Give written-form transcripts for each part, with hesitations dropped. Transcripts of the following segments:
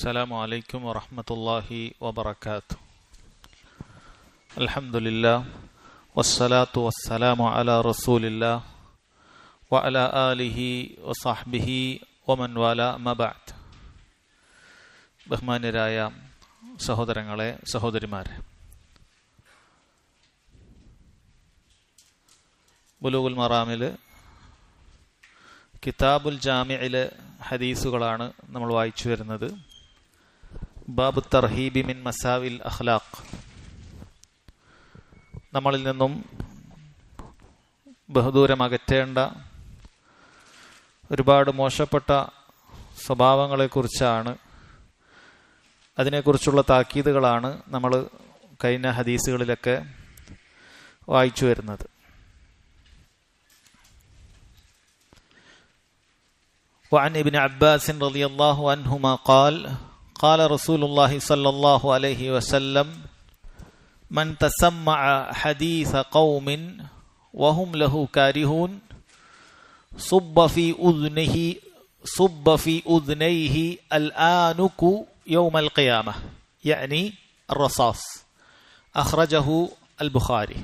അസ്സലാമു അലൈക്കും വറഹ്മത്തുള്ളാഹി വബറകാതുഹു. അൽഹംദുലില്ലാഹ് വസ്സലാത്തു വസ്സലാമു അലാ റസൂലില്ലാഹ് വഅലാ ആലിഹി വസഹ്ബിഹി വമൻ വാലാ അമ്മാ ബഅദ്. ബഹുമാന്യരായ സഹോദരങ്ങളെ, സഹോദരിമാരെ, ബുലൂഗുൽ മറാമിൽ കിതാബുൽ ജാമിഇലെ ഹദീസുകളാണ് നമ്മൾ വായിച്ചു വരുന്നത്. ബാബു തർഹീബി മിൻ മസാവിൽ അഖ്ലാഖ്. നമ്മളിൽ നിന്നും ബഹുദൂരം അകറ്റേണ്ട ഒരുപാട് മോശപ്പെട്ട സ്വഭാവങ്ങളെക്കുറിച്ചാണ്, അതിനെക്കുറിച്ചുള്ള താക്കീതുകളാണ് നമ്മൾ കഴിഞ്ഞ ഹദീസുകളിലൊക്കെ വായിച്ചു വരുന്നത്. وعن ابن عباس رضي الله عنهما قال قال رسول الله صلى الله عليه وسلم من تسمع حديث قوم وهم له كارهون صب في أذنيه الآنك يوم القيامة يعني الرصاص. أخرجه البخاري.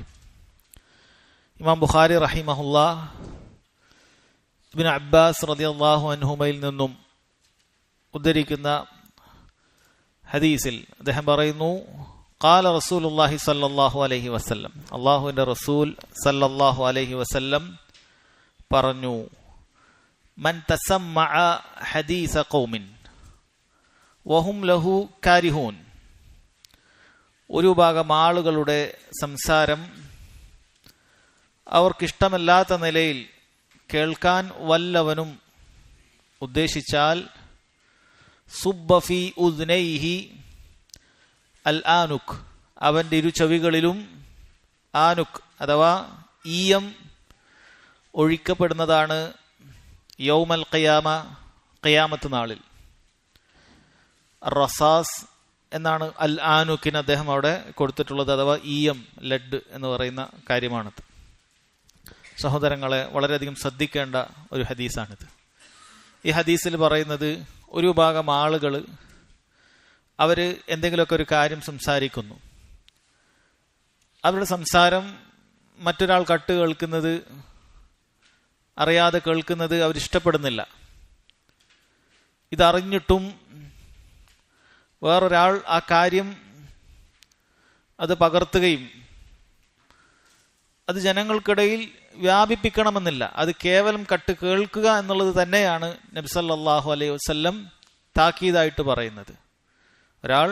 إمام بخاري رحمه الله ഇബ്നു അബ്ബാസ് റളിയല്ലാഹു അൻഹുമയിൽ നിന്നും ഉദ്ധരിക്കുന്ന ഹദീസിൽ അദ്ദേഹം പറയുന്നു, ഖാല റസൂലുള്ളാഹി സ്വല്ലല്ലാഹു അലൈഹി വസല്ലം, അല്ലാഹുവിന്റെ റസൂൽ സല്ലല്ലാഹു അലൈഹി വസല്ലം പറഞ്ഞു, മൻ തസമ്മഅ ഹദീസ ഖൗമിൻ വഹും ലഹു കാരിഹൂൻ, ഒരു ഭാഗം ആളുകളുടെ സംസാരം അവർക്കിഷ്ടമല്ലാത്ത നിലയിൽ കേൾക്കാൻ വല്ലവനും ഉദ്ദേശിച്ചാൽ, സുബ്ബഫി ഉദ്നൈഹി അൽ ആനുക്, അവൻ്റെ ഇരുചെവികളിലും ആനുക് അഥവാ ഈയം ഒഴിക്കപ്പെടുന്നതാണ് യൗമൽ ഖിയാമ, ഖിയാമത്ത് നാളിൽ. റസാസ് എന്നാണ് അൽ ആനുക്കിന് അദ്ദേഹം അവിടെ കൊടുത്തിട്ടുള്ളത്, അഥവാ ഈയം, ലഡ് എന്ന് പറയുന്ന കാര്യമാണത്. സഹോദരങ്ങളെ, വളരെയധികം ശ്രദ്ധിക്കേണ്ട ഒരു ഹദീസാണിത്. ഈ ഹദീസിൽ പറയുന്നത്, ഒരു ഭാഗം ആളുകൾ അവർ എന്തെങ്കിലുമൊക്കെ ഒരു കാര്യം സംസാരിക്കുന്നു, അവരുടെ സംസാരം മറ്റൊരാൾ കട്ട് കേൾക്കുന്നത്, അറിയാതെ കേൾക്കുന്നത് അവരിഷ്ടപ്പെടുന്നില്ല. ഇതറിഞ്ഞിട്ടും വേറൊരാൾ ആ കാര്യം അത് പകർത്തുകയും അത് ജനങ്ങൾക്കിടയിൽ വ്യാപിപ്പിക്കണമെന്നില്ല. അത് കേവലം കട്ട് കേൾക്കുക എന്നുള്ളത് തന്നെയാണ് നബി സല്ലല്ലാഹു അലൈഹി വസല്ലം താക്കീതായിട്ട് പറയുന്നത്. ഒരാൾ,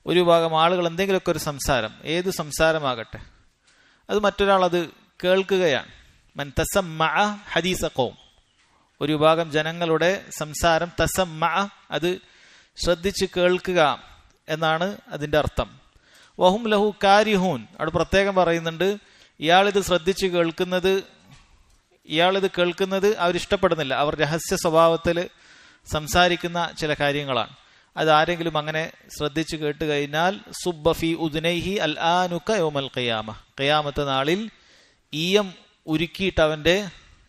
ഒരു ഭാഗം ആളുകൾ എന്തെങ്കിലുമൊക്കെ ഒരു സംസാരം, ഏത് സംസാരമാകട്ടെ, അത് മറ്റൊരാൾ അത് കേൾക്കുകയാണ്. മൻ തസമ്മഅ ഹദീസ ഖൗം, ഒരു ഭാഗം ജനങ്ങളുടെ സംസാരം, തസമ്മഅ അത് ശ്രദ്ധിച്ച് കേൾക്കുക എന്നാണ് അതിൻ്റെ അർത്ഥം. വഹും ലഹു കാരിഹൂൻ, അവിടെ പ്രത്യേകം പറയുന്നുണ്ട്, ഇയാളിത് ശ്രദ്ധിച്ച് കേൾക്കുന്നത്, ഇയാളിത് കേൾക്കുന്നത് അവരിഷ്ടപ്പെടുന്നില്ല. അവർ രഹസ്യ സ്വഭാവത്തിൽ സംസാരിക്കുന്ന ചില കാര്യങ്ങളാണ്. അത് ആരെങ്കിലും അങ്ങനെ ശ്രദ്ധിച്ച് കേട്ട് കഴിഞ്ഞാൽ, സുബ്ബഫി ഉദ്നൈഹി അൽ ആനുക യൗമൽ ഖിയാമ, ഖിയാമത്ത് നാളിൽ ഈയം ഉരുക്കിയിട്ട് അവൻ്റെ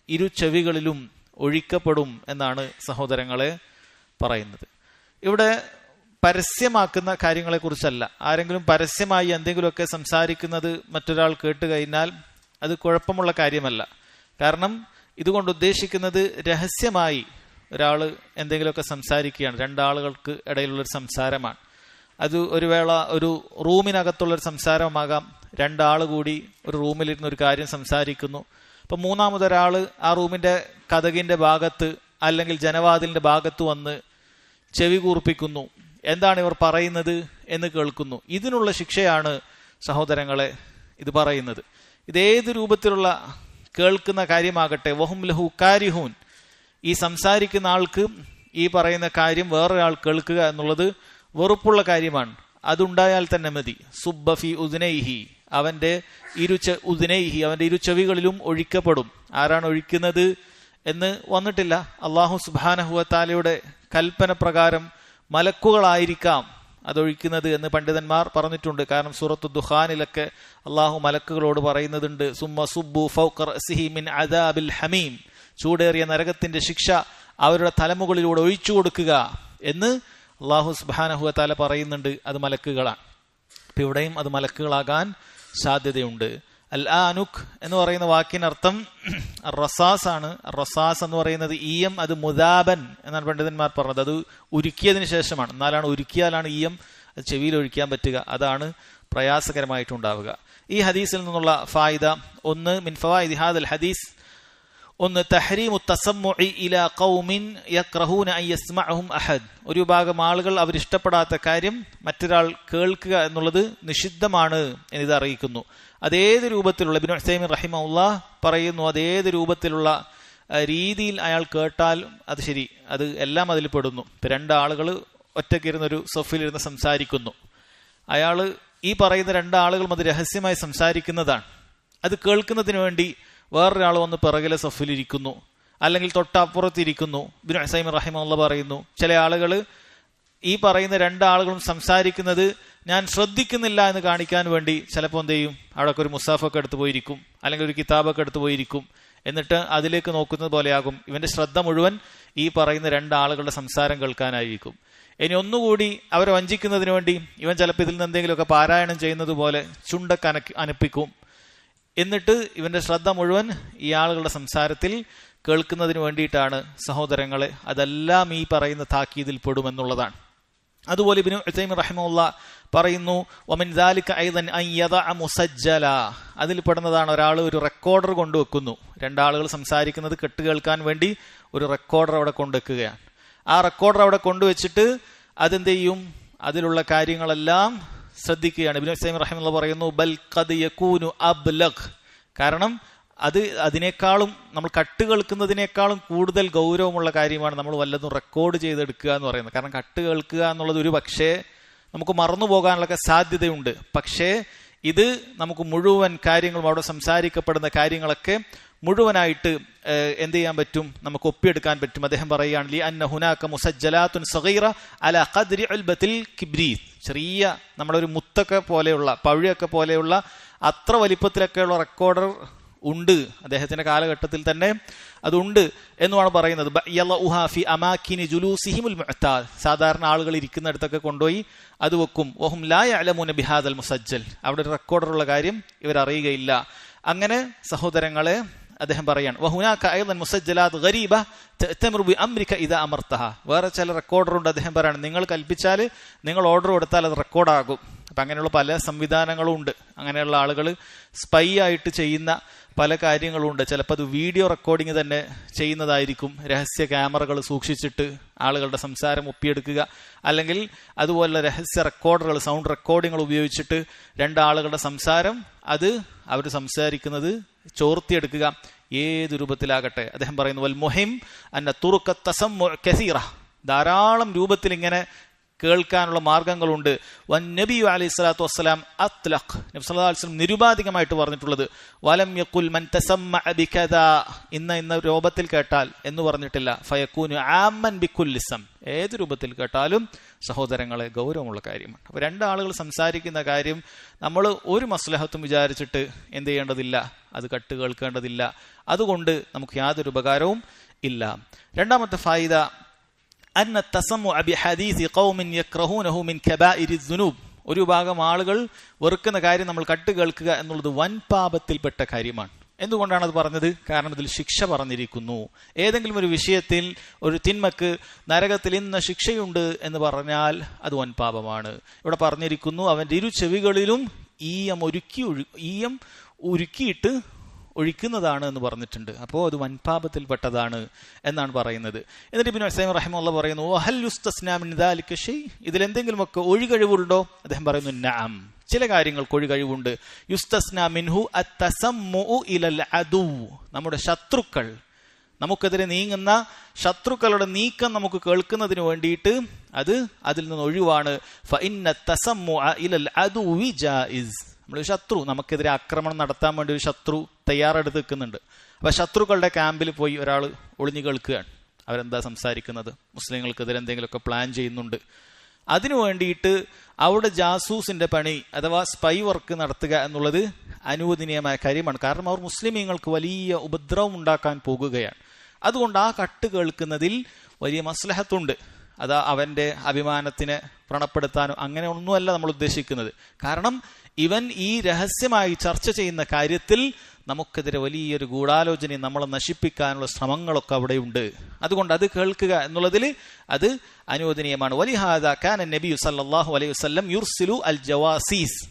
ഇരു ചെവികളിലും ഒഴിക്കപ്പെടും എന്നാണ് സഹോദരങ്ങളെ പറയുന്നത്. ഇവിടെ പരസ്യമാക്കുന്ന കാര്യങ്ങളെക്കുറിച്ചല്ല. ആരെങ്കിലും പരസ്യമായി എന്തെങ്കിലുമൊക്കെ സംസാരിക്കുന്നത് മറ്റൊരാൾ കേട്ട് കഴിഞ്ഞാൽ അത് കുഴപ്പമുള്ള കാര്യമല്ല. കാരണം ഇതുകൊണ്ട് ഉദ്ദേശിക്കുന്നത് രഹസ്യമായി ഒരാൾ എന്തെങ്കിലുമൊക്കെ സംസാരിക്കുകയാണ്, രണ്ടാളുകൾക്ക് ഇടയിലുള്ളൊരു സംസാരമാണ്. അത് ഒരു വേള ഒരു റൂമിനകത്തുള്ളൊരു സംസാരമാകാം, രണ്ടാൾ കൂടി ഒരു റൂമിലിരുന്ന് ഒരു കാര്യം സംസാരിക്കുന്നു. അപ്പം മൂന്നാമതൊരാൾ ആ റൂമിൻ്റെ കതകിൻ്റെ ഭാഗത്ത് അല്ലെങ്കിൽ ജനവാതിലിൻ്റെ ഭാഗത്ത് വന്ന് ചെവി കൂർപ്പിക്കുന്നു, എന്താണ് ഇവർ പറയുന്നത് എന്ന് കേൾക്കുന്നു. ഇതിനുള്ള ശിക്ഷയാണ് സഹോദരങ്ങളെ ഇത് പറയുന്നത്. ഇതേത് രൂപത്തിലുള്ള കേൾക്കുന്ന കാര്യമാകട്ടെ, വഹും ലഹു കാരിഹൂൻ, ഈ സംസാരിക്കുന്ന ആൾക്ക് ഈ പറയുന്ന കാര്യം വേറൊരാൾ കേൾക്കുക എന്നുള്ളത് വെറുപ്പുള്ള കാര്യമാണ്. അതുണ്ടായാൽ തന്നെ മതി. സുബ്ബഫി ഉദ്നൈഹി, അവൻ്റെ അവൻ്റെ ഇരുചെവികളിലും ഒഴിക്കപ്പെടും. ആരാണ് ഒഴിക്കുന്നത് എന്ന് വന്നിട്ടില്ല. അല്ലാഹു സുബ്ഹാനഹു വ തആലയുടെ കൽപ്പന പ്രകാരം മലക്കുകളായിരിക്കാം അതൊഴിക്കുന്നത് എന്ന് പണ്ഡിതന്മാർ പറഞ്ഞിട്ടുണ്ട്. കാരണം സൂറത്തു ദുഖാനിലൊക്കെ അള്ളാഹു മലക്കുകളോട് പറയുന്നതുണ്ട്, സുമ്മ സുബ്ബു ഫൗഖ റഅസിഹി മിൻ അദാബിൽ ഹമീം, ചൂടേറിയ നരകത്തിന്റെ ശിക്ഷ അവരുടെ തലമുകളിലൂടെ ഒഴിച്ചു കൊടുക്കുക എന്ന് അള്ളാഹു സുബ്ഹാനഹു വ തആല പറയുന്നുണ്ട് അത് മലക്കുകളാണ്. അപ്പൊ ഇവിടെയും അത് മലക്കുകളാകാൻ സാധ്യതയുണ്ട്. അൽ ആനുഖ് എന്ന് പറയുന്ന വാക്കിനർത്ഥം റസാസ് ആണ്. റസാസ് എന്ന് പറയുന്നത് ഈയം, അത് മുദാബൻ എന്നാണ് പണ്ഡിതന്മാർ പറഞ്ഞത്. അത് ഉരുക്കിയതിന് ശേഷമാണ്, എന്നാലാണ് ഉരുക്കിയാലാണ് ഈയം അത് ചെവിയിൽ ഒഴിക്കാൻ പറ്റുക. അതാണ് പ്രയാസകരമായിട്ടുണ്ടാവുക. ഈ ഹദീസിൽ നിന്നുള്ള ഫായിദ ഒന്ന്, മിൻ ഫവായിദി ഹാദൽ ഹദീസ്, ഒന്ന് തഹ്രീമു തസമ്മുഇ ഇലാ ഖൗമിൻ യക്റഹൂന അൻ യസ്മഅഹും അഹദ്. ഒരു വിഭാഗം ആളുകൾ അവരിഷ്ടപ്പെടാത്ത കാര്യം മറ്റൊരാൾ കേൾക്കുക എന്നുള്ളത് നിഷിദ്ധമാണ് എന്നിത് അറിയിക്കുന്നു. അതേത് രൂപത്തിലുള്ള, ഇബ്നു ഉസൈമീൻ റഹിമഹുല്ലാഹ് പറയുന്നു, അതേത് രൂപത്തിലുള്ള രീതിയിൽ അയാൾ കേട്ടാൽ അത് ശരി, അത് എല്ലാം അതിൽ പെടുന്നു. ഇപ്പൊ രണ്ടാളുകൾ ഒറ്റയ്ക്കിരുന്നൊരു സൊഫിലിരുന്ന് സംസാരിക്കുന്നു. അയാൾ ഈ പറയുന്ന രണ്ടാളുകളും അത് രഹസ്യമായി സംസാരിക്കുന്നതാണ്. അത് കേൾക്കുന്നതിന് വേണ്ടി വേറൊരാൾ വന്ന് പിറകിലെ സഫിലിരിക്കുന്നു, അല്ലെങ്കിൽ തൊട്ടപ്പുറത്തിരിക്കുന്നു. ഇബ്നു ഉസൈമീൻ റഹിമഹുല്ലാഹ് പറയുന്നു, ചില ആളുകൾ ഈ പറയുന്ന രണ്ടാളുകളും സംസാരിക്കുന്നത് ഞാൻ ശ്രദ്ധിക്കുന്നില്ല എന്ന് കാണിക്കാൻ വേണ്ടി ചിലപ്പോൾ എന്ത് ചെയ്യും, അവിടെയൊക്കെ ഒരു മുസാഫൊക്കെ എടുത്തു പോയിരിക്കും, അല്ലെങ്കിൽ ഒരു കിതാബൊക്കെ എടുത്തു പോയിരിക്കും. എന്നിട്ട് അതിലേക്ക് നോക്കുന്നത് പോലെയാകും. ഇവന്റെ ശ്രദ്ധ മുഴുവൻ ഈ പറയുന്ന രണ്ടാളുകളുടെ സംസാരം കേൾക്കാനായിരിക്കും. ഇനി ഒന്നുകൂടി അവരെ വഞ്ചിക്കുന്നതിന് വേണ്ടി ഇവൻ ചിലപ്പോൾ ഇതിൽ നിന്ന് എന്തെങ്കിലുമൊക്കെ പാരായണം ചെയ്യുന്നത് പോലെ ചുണ്ടൊക്കെ അനപ്പിക്കും. എന്നിട്ട് ഇവന്റെ ശ്രദ്ധ മുഴുവൻ ഈ ആളുകളുടെ സംസാരത്തിൽ കേൾക്കുന്നതിന് വേണ്ടിയിട്ടാണ്. സഹോദരങ്ങളെ, അതെല്ലാം ഈ പറയുന്ന താക്കീതിൽ പെടുമെന്നുള്ളതാണ്. അതുപോലെ ഇബ്നു ഉസൈമീൻ റഹിമഹുല്ലാഹ് പറയുന്നു, വമിൻ ദാലിക ഐദൻ അൻ യദഅ മുസജ്ജല, അതിൽ പെടുന്നതാണ് ഒരാൾ ഒരു റെക്കോർഡർ കൊണ്ടുവെക്കുന്നു. രണ്ടാളുകൾ സംസാരിക്കുന്നത് കേട്ട് കേൾക്കാൻ വേണ്ടി ഒരു റെക്കോർഡർ അവിടെ കൊണ്ടുവെക്കുകയാണ്. ആ റെക്കോർഡർ അവിടെ കൊണ്ടുവച്ചിട്ട് അതെന്ത് ചെയ്യും, അതിലുള്ള കാര്യങ്ങളെല്ലാം ശ്രദ്ധിക്കുകയാണ്. ഇബ്നു ഉസൈമീൻ റഹിമഹുല്ലാഹ് പറയുന്നു, ബൽ ഖദ് യകൂനു അബ്ലഗ്, കാരണം അത് അതിനേക്കാളും, നമ്മൾ കട്ട് കേൾക്കുന്നതിനേക്കാളും കൂടുതൽ ഗൗരവമുള്ള കാര്യമാണ് നമ്മൾ വല്ലതും റെക്കോർഡ് ചെയ്തെടുക്കുക എന്ന് പറയുന്നത്. കാരണം കട്ട് കേൾക്കുക എന്നുള്ളത് ഒരു പക്ഷേ നമുക്ക് മറന്നു പോകാനുള്ളൊക്കെ സാധ്യതയുണ്ട്. പക്ഷേ ഇത് നമുക്ക് മുഴുവൻ കാര്യങ്ങളും, അവിടെ സംസാരിക്കപ്പെടുന്ന കാര്യങ്ങളൊക്കെ മുഴുവനായിട്ട് എന്ത് ചെയ്യാൻ പറ്റും, നമുക്ക് ഒപ്പിയെടുക്കാൻ പറ്റും. അദ്ദേഹം പറയുകയാണ്, ലി അന്ന ഹുനാക മുസജ്ജലാത്തുൻ സഗീറ അലാ ഖദ്രി ഉൽബത്തിൽ കിബ്രീത്, ചെറിയ നമ്മുടെ ഒരു മുത്തൊക്കെ പോലെയുള്ള, പഴുയൊക്കെ പോലെയുള്ള അത്ര വലിപ്പത്തിലൊക്കെയുള്ള റെക്കോർഡർ ഉണ്ട്. അദ്ദേഹത്തിന്റെ കാലഘട്ടത്തിൽ തന്നെ അതുണ്ട് എന്നുമാണ് പറയുന്നത്. സാധാരണ ആളുകൾ ഇരിക്കുന്നിടത്തൊക്കെ കൊണ്ടുപോയി അത് വെക്കും. വഹും ലാ യഅലമൂന ബിഹാദൽ മുസജ്ജൽ, അവിടെ ഒരു റെക്കോർഡറുള്ള കാര്യം ഇവർ അറിയുകയില്ല. അങ്ങനെ സഹോദരങ്ങളെ, അദ്ദേഹം പറയാണ്, വഹുനാക അയ്ദൻ മുസജ്ജലാത്ത് ഗരീബ തഅ്തമിറു ബിഅംരിക ഇദാ അമർതഹ, വേറെ ചില റെക്കോർഡറുണ്ട്. അദ്ദേഹം പറയാണ്, നിങ്ങൾ കൽപ്പിച്ചാൽ, നിങ്ങൾ ഓർഡർ കൊടുത്താൽ അത് റെക്കോർഡാകും. അപ്പം അങ്ങനെയുള്ള പല സംവിധാനങ്ങളും ഉണ്ട്. അങ്ങനെയുള്ള ആളുകൾ സ്പൈ ആയിട്ട് ചെയ്യുന്ന പല കാര്യങ്ങളുണ്ട്. ചിലപ്പോൾ അത് വീഡിയോ റെക്കോർഡിങ് തന്നെ ചെയ്യുന്നതായിരിക്കും. രഹസ്യ ക്യാമറകൾ സൂക്ഷിച്ചിട്ട് ആളുകളുടെ സംസാരം ഒപ്പിയെടുക്കുക, അല്ലെങ്കിൽ അതുപോലെ രഹസ്യ റെക്കോർഡറുകൾ, സൗണ്ട് റെക്കോർഡിങ്ങൾ ഉപയോഗിച്ചിട്ട് രണ്ടാളുകളുടെ സംസാരം അത് അവർ സംസാരിക്കുന്നത് ചോർത്തിയെടുക്കുക, ഏത് രൂപത്തിലാകട്ടെ. അദ്ദേഹം പറയുന്നു, വൽ മുഹിം അന്ന തുറുക തസമ്മു കസീറ, ധാരാളം രൂപത്തിൽ ഇങ്ങനെ കേൾക്കാനുള്ള മാർഗങ്ങളുണ്ട്. വൻ നബി അലൈഹി സ്വലാത്തു വസ്സലാം അത്ലഖ്, നബി സല്ലല്ലാഹു അലൈഹി വസല്ലം നിരുപാധികമായിട്ട് പറഞ്ഞിട്ടുള്ളത്, വലം യഖുൽ മൻ തസമ്മഅ ബികദാ, ഇന്ന രൂപത്തിൽ കേട്ടാൽ എന്ന് പറഞ്ഞിട്ടില്ല. ഫയകൂനു ആമ്മൻ ബികുല്ലി സം, ഏത് രൂപത്തിൽ കേട്ടാലും സഹോദരങ്ങളെ ഗൗരവമുള്ള കാര്യമാണ്. അപ്പോൾ രണ്ടാളുകൾ സംസാരിക്കുന്ന കാര്യം നമ്മൾ ഒരു മസ്ലഹത്തും വിചാരിച്ചിട്ട് എന്ത് ചെയ്യേണ്ടതില്ല, അത് കട്ട് കേൾക്കേണ്ടതില്ല. അതുകൊണ്ട് നമുക്ക് യാതൊരു ഉപകാരവും ഇല്ല. രണ്ടാമത്തെ ഫായിദ, അന്ന തസമ്മുഅ ബിഹദീസി ഖൗമിൻ യക്റഹൂനഹു മിൻ കബാഇരി ദുനൂബ്, ഒരു ഭാഗം ആളുകൾ വെറുക്കുന്ന കാര്യം നമ്മൾ കട്ട് കേൾക്കുക എന്നുള്ളത് വൻ പാപത്തിൽപ്പെട്ട കാര്യമാണ്. എന്തുകൊണ്ടാണ് അത് പറഞ്ഞത്? കാരണം ഇതിൽ ശിക്ഷ പറഞ്ഞിരിക്കുന്നു. ഏതെങ്കിലും ഒരു വിഷയത്തിൽ ഒരു തിന്മക്ക് നരകത്തിൽ ഇന്ന ശിക്ഷയുണ്ട് എന്ന് പറഞ്ഞാൽ അത് വൻ പാപമാണ്. ഇവിടെ പറഞ്ഞിരിക്കുന്നു, അവന്റെ ഇരു ചെവികളിലും ഈയം ഉരുക്കിയിട്ട് ഒഴിക്കുന്നതാണ് എന്ന് പറഞ്ഞിട്ടുണ്ട്. അപ്പോൾ അത് വൻപാപത്തിൽപ്പെട്ടതാണ് എന്നാണ് പറയുന്നത്. എന്നിട്ട് ഇബ്നു ഉസൈമീൻ റഹിമഹുല്ലാഹ് പറയുന്നു, വഹൽ യുസ്തസ്നാ മിൻ ദാലിക ഷൈ, ഇതിലെന്തെങ്കിലുമൊക്കെ ഒഴികഴിവുണ്ടോ? അദ്ദേഹം പറയുന്നു, നഅം, ചില കാര്യങ്ങൾക്ക് ഒഴികഴിവുണ്ട്. യുസ്തസ്നാ മിൻഹു അത്തസമ്മുഉ ഇലൽ അദു, നമ്മുടെ ശത്രുക്കൾ, നമുക്കെതിരെ നീങ്ങുന്ന ശത്രുക്കളുടെ നീക്കം നമുക്ക് കേൾക്കുന്നതിന് വേണ്ടിയിട്ട് അത് അതിൽ നിന്ന് ഒഴിവാണ്. ഫഇന്ന തസമ്മുഅ ഇലൽ അദുവി ജായിസ്, നമ്മളൊരു ശത്രു, നമുക്കെതിരെ ആക്രമണം നടത്താൻ വേണ്ടി ഒരു ശത്രു തയ്യാറെടുത്ത് നിൽക്കുന്നുണ്ട്. അപ്പൊ ശത്രുക്കളുടെ ക്യാമ്പിൽ പോയി ഒരാൾ ഒളിഞ്ഞു കേൾക്കുകയാണ്, അവരെന്താ സംസാരിക്കുന്നത്, മുസ്ലിങ്ങൾക്കെതിരെ എന്തെങ്കിലുമൊക്കെ പ്ലാൻ ചെയ്യുന്നുണ്ട്. അതിനു വേണ്ടിയിട്ട് അവിടെ ജാസൂസിന്റെ പണി അഥവാ സ്പൈ വർക്ക് നടത്തുക എന്നുള്ളത് അനുവദനീയമായ കാര്യമാണ്. കാരണം അവർ മുസ്ലിമീങ്ങൾക്ക് വലിയ ഉപദ്രവം ഉണ്ടാക്കാൻ പോകുകയാണ്. അതുകൊണ്ട് ആ കട്ട് കേൾക്കുന്നതിൽ വലിയ മസ്ലഹത്തുണ്ട്. അത് അവന്റെ അഭിമാനത്തിനെ വ്രണപ്പെടുത്താനോ അങ്ങനെ ഒന്നുമല്ല നമ്മൾ ഉദ്ദേശിക്കുന്നത്. കാരണം ഇവൻ ഈ രഹസ്യമായി ചർച്ച ചെയ്യുന്ന കാര്യത്തിൽ നമുക്കെതിരെ വലിയൊരു ഗൂഢാലോചനയും നമ്മളെ നശിപ്പിക്കാനുള്ള ശ്രമങ്ങളൊക്കെ അവിടെയുണ്ട്. അതുകൊണ്ട് അത് കേൾക്കുക എന്നുള്ളതിൽ അത് അനുവദനീയമാണ്. വലിഹാദാ കാന നബിയു സല്ലല്ലാഹു അലൈഹി വസല്ലം യുർസിലു അൽ ജവാസീസ്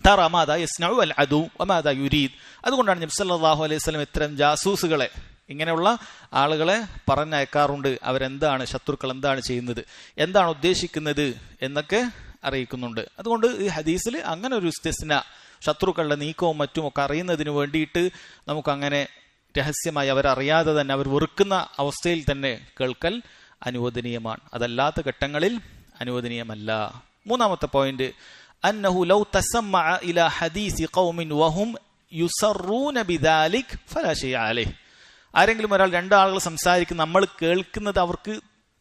തറ മാദാ യസ്നഉ അൽ അദു വമാദാ യുരീദ്. അതുകൊണ്ടാണ് നബി സല്ലല്ലാഹു അലൈഹി വസല്ലം ഇത്തരം ജാസൂസുകളെ, ഇങ്ങനെയുള്ള ആളുകളെ പറഞ്ഞയക്കാറുണ്ട്. അവരെന്താണ്, ശത്രുക്കൾ എന്താണ് ചെയ്യുന്നത്, എന്താണ് ഉദ്ദേശിക്കുന്നത് എന്നൊക്കെ അറിയിക്കുന്നുണ്ട്. അതുകൊണ്ട് ഈ ഹദീസിൽ അങ്ങനെ ഒരു ഇസ്തിസ്ന, ശത്രുക്കളുടെ നീക്കവും മറ്റുമൊക്കെ അറിയുന്നതിന് വേണ്ടിയിട്ട് നമുക്കങ്ങനെ രഹസ്യമായി അവരറിയാതെ തന്നെ അവർ വെറുക്കുന്ന അവസ്ഥയിൽ തന്നെ കേൾക്കൽ അനുവദനീയമാണ്. അതല്ലാത്ത ഘട്ടങ്ങളിൽ അനുവദനീയമല്ല. മൂന്നാമത്തെ പോയിന്റ്, അന്നഹു ലൗ തസമ്മഅ ഇലാ ഹദീസി ഖൗമിൻ വഹും യുസറൂന ബിദാലിക് ഫലാ ശൈഅ അലൈഹി. ആരെങ്കിലും ഒരാൾ, രണ്ടാളുകൾ സംസാരിക്കുന്ന, നമ്മൾ കേൾക്കുന്നത് അവർക്ക്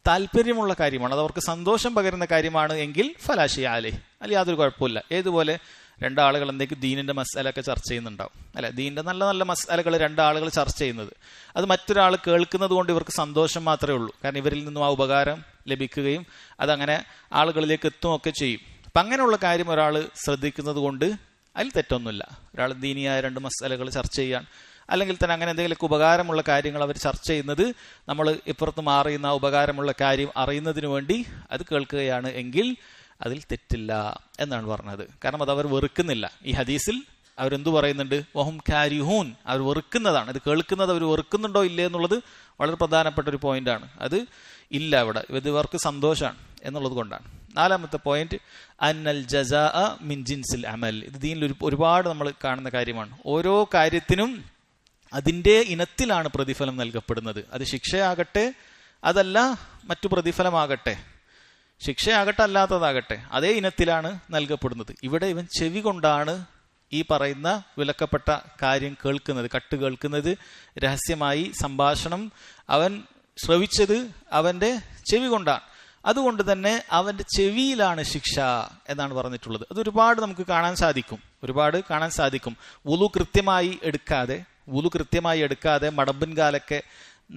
താല്പര്യമുള്ള കാര്യമാണ്, അത് അവർക്ക് സന്തോഷം പകരുന്ന കാര്യമാണ് എങ്കിൽ ഫലാ ശൈഅ അലൈഹി, അല്ലെങ്കിൽ യാതൊരു കുഴപ്പമില്ല. ഏതുപോലെ രണ്ടാളുകൾ എന്തെങ്കിലും ദീനിന്റെ മസാലൊക്കെ ചർച്ച ചെയ്യുന്നുണ്ടാവും, അല്ലെ, ദീനിന്റെ നല്ല നല്ല മസാലകൾ രണ്ടാളുകൾ ചർച്ച ചെയ്യുന്നത്, അത് മറ്റൊരാൾ കേൾക്കുന്നത് കൊണ്ട് ഇവർക്ക് സന്തോഷം മാത്രമേ ഉള്ളൂ. കാരണം ഇവരിൽ നിന്നും ആ ഉപകാരം ലഭിക്കുകയും അതങ്ങനെ ആളുകളിലേക്ക് എത്തുകയൊക്കെ ചെയ്യും. അപ്പം അങ്ങനെയുള്ള കാര്യം ഒരാൾ ശ്രദ്ധിക്കുന്നത് കൊണ്ട് അതിൽ തെറ്റൊന്നുമില്ല. ഒരാൾ ദീനിയായ രണ്ട് മസാലകൾ ചർച്ച ചെയ്യാൻ, അല്ലെങ്കിൽ തന്നെ അങ്ങനെ എന്തെങ്കിലുമൊക്കെ ഉപകാരമുള്ള കാര്യങ്ങൾ അവർ ചർച്ച ചെയ്യുന്നത് നമ്മൾ ഇപ്പുറത്ത് മാറിയുന്ന ഉപകാരമുള്ള കാര്യം അറിയുന്നതിന് വേണ്ടി അത് കേൾക്കുകയാണ് എങ്കിൽ അതിൽ തെറ്റില്ല എന്നാണ് പറഞ്ഞത്. കാരണം അത് അവർ വെറുക്കുന്നില്ല. ഈ ഹദീസിൽ അവരെന്തു പറയുന്നുണ്ട്? വഹും കാരിഹൂൻ, അവർ വെറുക്കുന്നതാണ്. ഇത് കേൾക്കുന്നത് അവർ വെറുക്കുന്നുണ്ടോ ഇല്ലേ എന്നുള്ളത് വളരെ പ്രധാനപ്പെട്ട ഒരു പോയിന്റാണ്. അത് ഇല്ല അവിടെ, ഇത് ഇവർക്ക് സന്തോഷമാണ് എന്നുള്ളത് കൊണ്ടാണ്. നാലാമത്തെ പോയിന്റ്, അന്നൽ ജസാഅ മിൻ ജിൻസിൽ അമൽ. ഇത് ദീനിൽ ഒരുപാട് നമ്മൾ കാണുന്ന കാര്യമാണ്. ഓരോ കാര്യത്തിനും അതിൻ്റെ ഇനത്തിലാണ് പ്രതിഫലം നൽകപ്പെടുന്നത്. അത് ശിക്ഷയാകട്ടെ, അതല്ല മറ്റു പ്രതിഫലമാകട്ടെ, ശിക്ഷയാകട്ടെ അല്ലാത്തതാകട്ടെ, അതേ ഇനത്തിലാണ് നൽകപ്പെടുന്നത്. ഇവിടെ ഇവൻ ചെവി കൊണ്ടാണ് ഈ പറയുന്ന വിലക്കപ്പെട്ട കാര്യം കേൾക്കുന്നത്, കട്ട് കേൾക്കുന്നത്, രഹസ്യമായി സംഭാഷണം അവൻ ശ്രവിച്ചത് അവന്റെ ചെവി കൊണ്ടാണ്. അതുകൊണ്ട് തന്നെ അവന്റെ ചെവിയിലാണ് ശിക്ഷ എന്നാണ് പറഞ്ഞിട്ടുള്ളത്. അതൊരുപാട് നമുക്ക് കാണാൻ സാധിക്കും. വുളു കൃത്യമായി എടുക്കാതെ മടമ്പൻ കാലൊക്കെ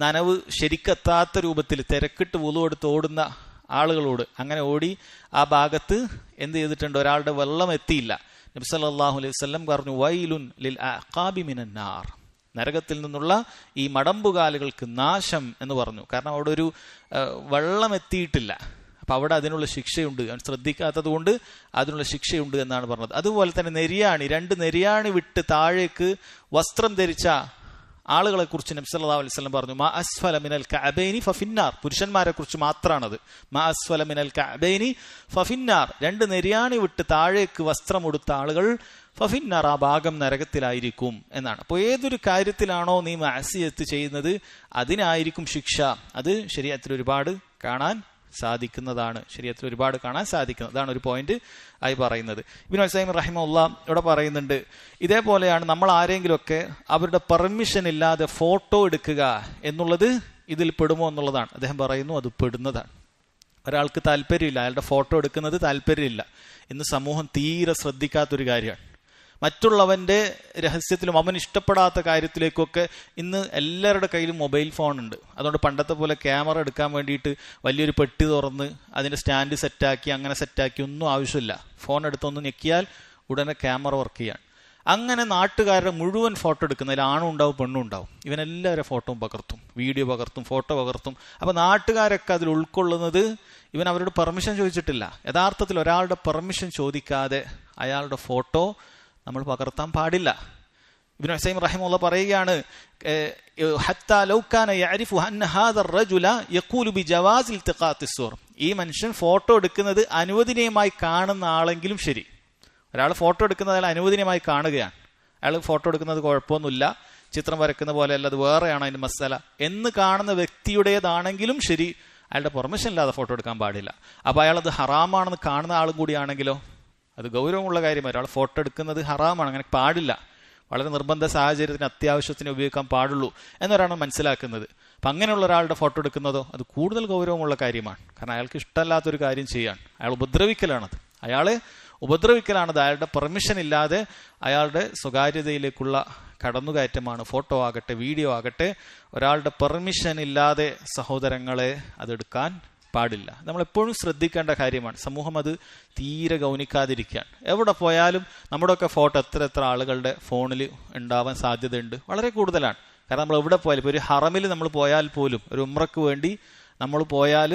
നനവ് ശരിക്കെത്താത്ത രൂപത്തിൽ തിരക്കിട്ട് വുളു എടുത്ത് ഓടുന്ന ആളുകളോട്, അങ്ങനെ ഓടി ആ ഭാഗത്ത് എന്ത് ചെയ്തിട്ടുണ്ട്? ഒരാളുടെ വെള്ളം എത്തിയില്ല. നബി സല്ലല്ലാഹു അലൈഹി വസല്ലം പറഞ്ഞു, വൈലുൻ ലിൽ അഖാബി മിനൻ നാർ, നരകത്തിൽ നിന്നുള്ള ഈ മടമ്പുകാലുകൾക്ക് നാശം എന്ന് പറഞ്ഞു. കാരണം അവിടെ ഒരു വെള്ളം എത്തിയിട്ടില്ല. അപ്പൊ അവിടെ അതിനുള്ള ശിക്ഷയുണ്ട്. അവൻ ശ്രദ്ധിക്കാത്തത് കൊണ്ട് അതിനുള്ള ശിക്ഷയുണ്ട് എന്നാണ് പറഞ്ഞത്. അതുപോലെ തന്നെ നെരിയാണി, രണ്ട് നെരിയാണി വിട്ട് താഴേക്ക് വസ്ത്രം ധരിച്ച ആളുകളെ കുറിച്ച് നബി സല്ലല്ലാഹു അലൈഹി വസല്ലം പറഞ്ഞു, മാ അസ്ഫല മിനൽ കഅബൈനി ഫഫിന്നാർ. പുരുഷന്മാരെ കുറിച്ച് മാത്രമാണത്. മാ അസ്ഫല മിനൽ കഅബൈനി ഫഫിന്നാർ, രണ്ട് നെരിയാണി വിട്ട് താഴേക്ക് വസ്ത്രം ഉടുത്ത ആളുകൾ ഫഫിന്നാർ, ആ ഭാഗം നരകത്തിലായിരിക്കും എന്നാണ്. അപ്പോൾ ഏതൊരു കാര്യത്തിലാണോ നീ മഅസിയത്ത് ചെയ്യുന്നത് അതിനായിരിക്കും ശിക്ഷ. അത് ശരീഅത്തിൽ ഒരുപാട് കാണാൻ സാധിക്കുന്നതാണ്. അതാണ് ഒരു പോയിന്റ് ആയി പറയുന്നത്. ഇബ്നു ഉസൈമീൻ റഹിമഹുല്ലാഹ് ഇവിടെ പറയുന്നുണ്ട്, ഇതേപോലെയാണ് നമ്മൾ ആരെങ്കിലുമൊക്കെ അവരുടെ പെർമിഷൻ ഇല്ലാതെ ഫോട്ടോ എടുക്കുക എന്നുള്ളത് ഇതിൽ പെടുമോ എന്നുള്ളതാണ്. അദ്ദേഹം പറയുന്നു അത് പെടുന്നതാണ്. ഒരാൾക്ക് താല്പര്യമില്ല, അയാളുടെ ഫോട്ടോ എടുക്കുന്നത് താല്പര്യമില്ല. ഇന്ന് സമൂഹം തീരെ ശ്രദ്ധിക്കാത്തൊരു കാര്യമാണ്. മറ്റുള്ളവന്റെ രഹസ്യത്തിലും അവൻ ഇഷ്ടപ്പെടാത്ത കാര്യത്തിലേക്കൊക്കെ ഇന്ന് എല്ലാവരുടെ കയ്യിലും മൊബൈൽ ഫോൺ ഉണ്ട്. അതുകൊണ്ട് പണ്ടത്തെ പോലെ ക്യാമറ എടുക്കാൻ വേണ്ടിയിട്ട് വലിയൊരു പെട്ടി തുറന്ന് അതിന്റെ സ്റ്റാൻഡ് സെറ്റാക്കി ഒന്നും ആവശ്യമില്ല. ഫോൺ എടുത്തൊന്ന് ഞെക്കിയാൽ ഉടനെ ക്യാമറ വർക്ക് ചെയ്യാൻ. അങ്ങനെ നാട്ടുകാരുടെ മുഴുവൻ ഫോട്ടോ എടുക്കുന്നതിൽ ആണും ഉണ്ടാവും പെണ്ണും ഉണ്ടാവും. ഇവനെല്ലാവരും ഫോട്ടോ പകർത്തും, വീഡിയോ പകർത്തും, ഫോട്ടോ പകർത്തും. അപ്പൊ നാട്ടുകാരൊക്കെ അതിൽ ഉൾക്കൊള്ളുന്നത് ഇവൻ അവരോട് പെർമിഷൻ ചോദിച്ചിട്ടില്ല. യഥാർത്ഥത്തിൽ ഒരാളുടെ പെർമിഷൻ ചോദിക്കാതെ അയാളുടെ ഫോട്ടോ നമ്മൾ പകർത്താൻ പാടില്ല. ഇബ്നു ഉസൈമീൻ റഹിമഹുല്ലാഹ് പറയുകയാണ്, ഹത്താ ലൗ കാന യഅരിഫു അന്ന ഹാദാ റജുല യഖൂലു ബിജവാസ് ഇൽതിഖാത്തിസ് സൂർ. ഈ മനുഷ്യൻ ഫോട്ടോ എടുക്കുന്നത് അനുവദനീയമായി കാണുന്ന ആളെങ്കിലും ശരി, ഒരാൾ ഫോട്ടോ എടുക്കുന്നത് അയാൾ അനുവദനീയമായി കാണുകയാണ്, അയാൾ ഫോട്ടോ എടുക്കുന്നത് കുഴപ്പമൊന്നുമില്ല, ചിത്രം വരയ്ക്കുന്ന പോലെയല്ല, അത് വേറെയാണ് അതിന്റെ മസാല എന്ന് കാണുന്ന വ്യക്തിയുടേതാണെങ്കിലും ശരി, അയാളുടെ പെർമിഷൻ ഇല്ലാതെ ഫോട്ടോ എടുക്കാൻ പാടില്ല. അപ്പൊ അയാളത് ഹറാമാണെന്ന് കാണുന്ന ആളും കൂടിയാണെങ്കിലോ അത് ഗൗരവമുള്ള കാര്യമാണ്. ഒരാൾ ഫോട്ടോ എടുക്കുന്നത് ഹറാമാണ്, അങ്ങനെ പാടില്ല, വളരെ നിർബന്ധ സാഹചര്യത്തിന് അത്യാവശ്യത്തിന് ഉപയോഗിക്കാൻ പാടുള്ളൂ എന്നൊരാണ് മനസ്സിലാക്കുന്നത്. അപ്പം അങ്ങനെയുള്ള ഒരാളുടെ ഫോട്ടോ എടുക്കുന്നതോ അത് കൂടുതൽ ഗൗരവമുള്ള കാര്യമാണ്. കാരണം അയാൾക്ക് ഇഷ്ടമല്ലാത്തൊരു കാര്യം ചെയ്യാണ്, അയാൾ ഉപദ്രവിക്കലാണത്, അയാളുടെ പെർമിഷൻ ഇല്ലാതെ അയാളുടെ സ്വകാര്യതയിലേക്കുള്ള കടന്നുകയറ്റമാണ്. ഫോട്ടോ ആകട്ടെ വീഡിയോ ആകട്ടെ ഒരാളുടെ പെർമിഷൻ ഇല്ലാതെ സഹോദരങ്ങളെ അതെടുക്കാൻ പാടില്ല. നമ്മളെപ്പോഴും ശ്രദ്ധിക്കേണ്ട കാര്യമാണ്. സമൂഹം അത് തീരെ ഗൗനിക്കാതിരിക്കുകയാണ്. എവിടെ പോയാലും നമ്മുടെയൊക്കെ ഫോട്ടോ എത്ര ആളുകളുടെ ഫോണിൽ ഉണ്ടാവാൻ സാധ്യതയുണ്ട്, വളരെ കൂടുതലാണ്. കാരണം നമ്മൾ എവിടെ പോയാലും, ഇപ്പോൾ ഒരു ഹറമിൽ നമ്മൾ പോയാൽ പോലും, ഒരു ഉംറയ്ക്ക് വേണ്ടി നമ്മൾ പോയാൽ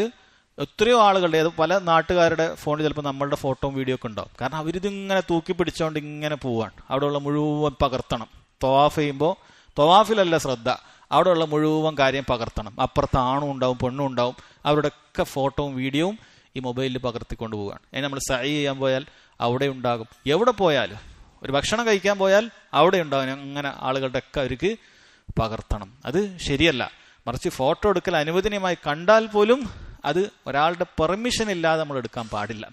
എത്രയോ ആളുകളുടെ, പല നാട്ടുകാരുടെ ഫോണിൽ ചിലപ്പോൾ നമ്മളുടെ ഫോട്ടോയും വീഡിയോ ഒക്കെ ഉണ്ടാവും. കാരണം അവരിതിങ്ങനെ തൂക്കി പിടിച്ചുകൊണ്ട് ഇങ്ങനെ പോവാണ്. അവിടെയുള്ള മുഴുവൻ പകർത്തണം. തവാഫ് ചെയ്യുമ്പോൾ തവാഫിലല്ല ശ്രദ്ധ, അവിടെയുള്ള മുഴുവൻ കാര്യം പകർത്തണം. അപ്പുറത്ത് ആണും ഉണ്ടാവും പെണ്ണും ഉണ്ടാവും, അവരുടെയൊക്കെ ഫോട്ടോയും വീഡിയോയും ഈ മൊബൈലിൽ പകർത്തിക്കൊണ്ട് പോവുകയാണ്. അതിന് നമ്മൾ സൈ ചെയ്യാൻ പോയാൽ അവിടെ ഉണ്ടാകും. എവിടെ പോയാലും, ഒരു ഭക്ഷണം കഴിക്കാൻ പോയാൽ അവിടെ ഉണ്ടാകും. അങ്ങനെ ആളുകളുടെ ഒക്കെ അവർക്ക് പകർത്തണം. അത് ശരിയല്ല. മറിച്ച് ഫോട്ടോ എടുക്കൽ അനുവദനീയമായി കണ്ടാൽ പോലും അത് ഒരാളുടെ പെർമിഷൻ ഇല്ലാതെ നമ്മൾ എടുക്കാൻ പാടില്ല.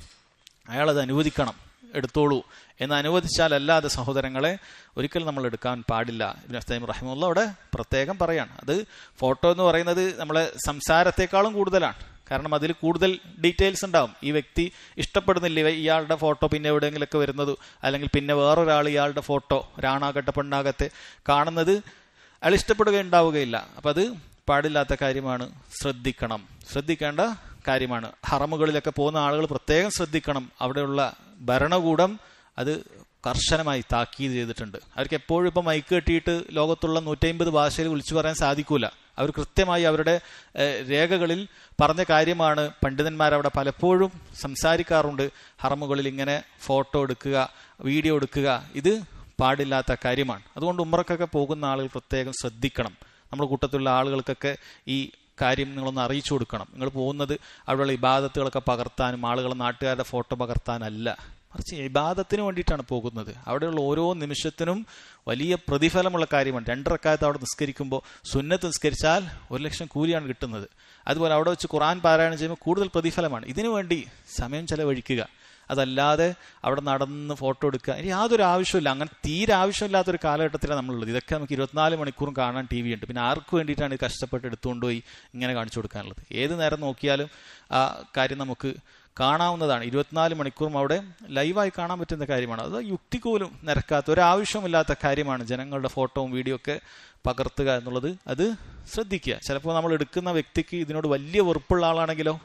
അയാളത് അനുവദിക്കണം, എടുത്തോളൂ എന്ന് അനുവദിച്ചാൽ അല്ലാതെ സഹോദരങ്ങളെ ഒരിക്കലും നമ്മൾ എടുക്കാൻ പാടില്ല. ഇബ്നു ഉസൈമീൻ റഹിമഹുല്ലാഹ് അവിടെ പ്രത്യേകം പറയാണ്, അത് ഫോട്ടോ എന്ന് പറയുന്നത് നമ്മളെ സംസാരത്തെക്കാളും കൂടുതലാണ്. കാരണം അതിൽ കൂടുതൽ ഡീറ്റെയിൽസ് ഉണ്ടാവും. ഈ വ്യക്തി ഇഷ്ടപ്പെടുന്നില്ല ഇയാളുടെ ഫോട്ടോ പിന്നെ എവിടെയെങ്കിലൊക്കെ വരുന്നത്, അല്ലെങ്കിൽ പിന്നെ വേറൊരാൾ ഇയാളുടെ ഫോട്ടോ, ഒരാണാകട്ടെ പെണ്ണാകട്ടെ, കാണുന്നത് അയാൾ ഇഷ്ടപ്പെടുകയുണ്ടാവുകയില്ല. അപ്പം അത് പാടില്ലാത്ത കാര്യമാണ്. ശ്രദ്ധിക്കേണ്ട കാര്യമാണ്. ഹറമുകളിലൊക്കെ പോകുന്ന ആളുകൾ പ്രത്യേകം ശ്രദ്ധിക്കണം. അവിടെയുള്ള ഭരണകൂടം അത് കർശനമായി താക്കീത് ചെയ്തിട്ടുണ്ട്. അവർക്ക് എപ്പോഴും ഇപ്പം മൈക്ക് കെട്ടിയിട്ട് ലോകത്തുള്ള 150 ഭാഷയിൽ വിളിച്ചു പറയാൻ സാധിക്കൂല. അവർ കൃത്യമായി അവരുടെ രേഖകളിൽ പറഞ്ഞ കാര്യമാണ്. പണ്ഡിതന്മാരവിടെ പലപ്പോഴും സംസാരിക്കാറുണ്ട്. ഹറമുകളിൽ ഇങ്ങനെ ഫോട്ടോ എടുക്കുക, വീഡിയോ എടുക്കുക, ഇത് പാടില്ലാത്ത കാര്യമാണ്. അതുകൊണ്ട് ഉംറക്കൊക്കെ പോകുന്ന ആളുകൾ പ്രത്യേകം ശ്രദ്ധിക്കണം. നമ്മുടെ കൂട്ടത്തിലുള്ള ആളുകൾക്കൊക്കെ ഈ കാര്യം നിങ്ങളൊന്ന് അറിയിച്ചു കൊടുക്കണം. നിങ്ങൾ പോകുന്നത് അവിടെയുള്ള ഇബാദത്തുകളൊക്കെ പകർത്താനും ആളുകളെ നാട്ടുകാരുടെ ഫോട്ടോ പകർത്താനല്ല, മറിച്ച് ഇബാദത്തിന് വേണ്ടിയിട്ടാണ് പോകുന്നത്. അവിടെയുള്ള ഓരോ നിമിഷത്തിനും വലിയ പ്രതിഫലമുള്ള കാര്യമാണ്. 2 റക്അത്ത് അവിടെ നിസ്കരിക്കുമ്പോൾ സുന്നത്ത് നിസ്കരിച്ചാൽ 1,00,000 കൂലിയാണ് കിട്ടുന്നത്. അതുപോലെ അവിടെ വെച്ച് ഖുർആൻ പാരായണം ചെയ്യുമ്പോൾ കൂടുതൽ പ്രതിഫലമാണ്. ഇതിനു വേണ്ടി സമയം ചെലവഴിക്കുക. അതല്ലാതെ അവിടെ നടന്ന് ഫോട്ടോ എടുക്കുക ഇനി യാതൊരു ആവശ്യമില്ല. അങ്ങനെ തീരെ ആവശ്യമില്ലാത്തൊരു കാലഘട്ടത്തിലാണ് നമ്മളുള്ളത്. ഇതൊക്കെ നമുക്ക് 24 മണിക്കൂറും കാണാൻ TV ഉണ്ട്. പിന്നെ ആർക്ക് വേണ്ടിയിട്ടാണ് ഇത് കഷ്ടപ്പെട്ട് എടുത്തുകൊണ്ടുപോയി ഇങ്ങനെ കാണിച്ചു കൊടുക്കാനുള്ളത്? ഏത് നേരം നോക്കിയാലും ആ കാര്യം നമുക്ക് കാണാവുന്നതാണ്. 24 മണിക്കൂറും അവിടെ ലൈവായി കാണാൻ പറ്റുന്ന കാര്യമാണ്. അത് യുക്തിക്ക് പോലും നിരക്കാത്ത, ഒരാവശ്യമില്ലാത്ത കാര്യമാണ് ജനങ്ങളുടെ ഫോട്ടോയും വീഡിയോ ഒക്കെ പകർത്തുക എന്നുള്ളത്. അത് ശ്രദ്ധിക്കുക. ചിലപ്പോൾ നമ്മൾ എടുക്കുന്ന വ്യക്തിക്ക് ഇതിനോട് വലിയ വെറുപ്പുള്ള ആളാണെങ്കിലോ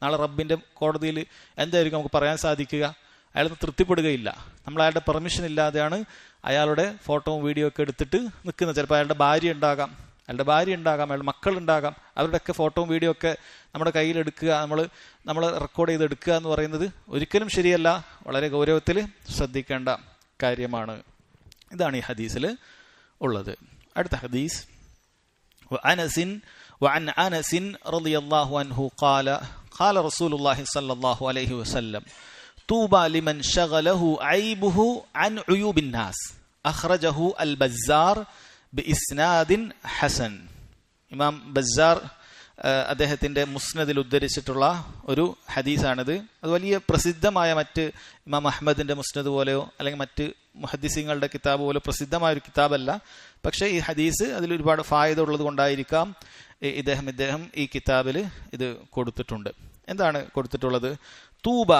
നാളെ റബ്ബിന്റെ കോടതിയിൽ എന്തായിരിക്കും നമുക്ക് പറയാൻ സാധിക്കുക? അയാൾ തൃപ്തിപ്പെടുകയില്ല. നമ്മൾ അയാളുടെ പെർമിഷൻ ഇല്ലാതെയാണ് അയാളുടെ ഫോട്ടോയും വീഡിയോ ഒക്കെ എടുത്തിട്ട് നിൽക്കുന്നത്. ചിലപ്പോൾ അയാളുടെ ഭാര്യ ഉണ്ടാകാം, അയാളുടെ മക്കളുണ്ടാകാം. അവരുടെയൊക്കെ ഫോട്ടോയും വീഡിയോ ഒക്കെ നമ്മുടെ കയ്യിലെടുക്കുക, നമ്മൾ റെക്കോർഡ് ചെയ്തെടുക്കുക എന്ന് പറയുന്നത് ഒരിക്കലും ശരിയല്ല. വളരെ ഗൗരവത്തിൽ ശ്രദ്ധിക്കേണ്ട കാര്യമാണ്. ഇതാണ് ഈ ഹദീസിൽ ഉള്ളത്. അടുത്ത ഹദീസ് وعن أنس رضي الله عنه قال رسول الله صلى الله عليه وسلم طوبى لمن شغله عيبه عن عيوب الناس أخرجه البزار بإسناد حسن. ഇമാം ബസ്സാർ അദ്ദേഹത്തിന്റെ മുസ്നദിൽ ഉദ്ധരിച്ചിട്ടുള്ള ഒരു ഹദീസാണിത്. അത് വലിയ പ്രസിദ്ധമായ, മറ്റ് ഇമാം അഹ്മദിന്റെ മുസ്നദ് പോലെയോ അല്ലെങ്കിൽ മറ്റ് മുഹദ്ദിസീങ്ങളുടെ കിതാബ് പോലെ പ്രസിദ്ധമായ ഒരു കിതാബല്ല. പക്ഷേ ഈ ഹദീസ് അതിൽ ഒരുപാട് ഫായിദ ഉള്ളത് കൊണ്ടായിരിക്കാം ഇദ്ദേഹം ഈ കിതാബിൽ ഇത് കൊടുത്തിട്ടുണ്ട്. എന്താണ് കൊടുത്തിട്ടുള്ളത്? തൂബ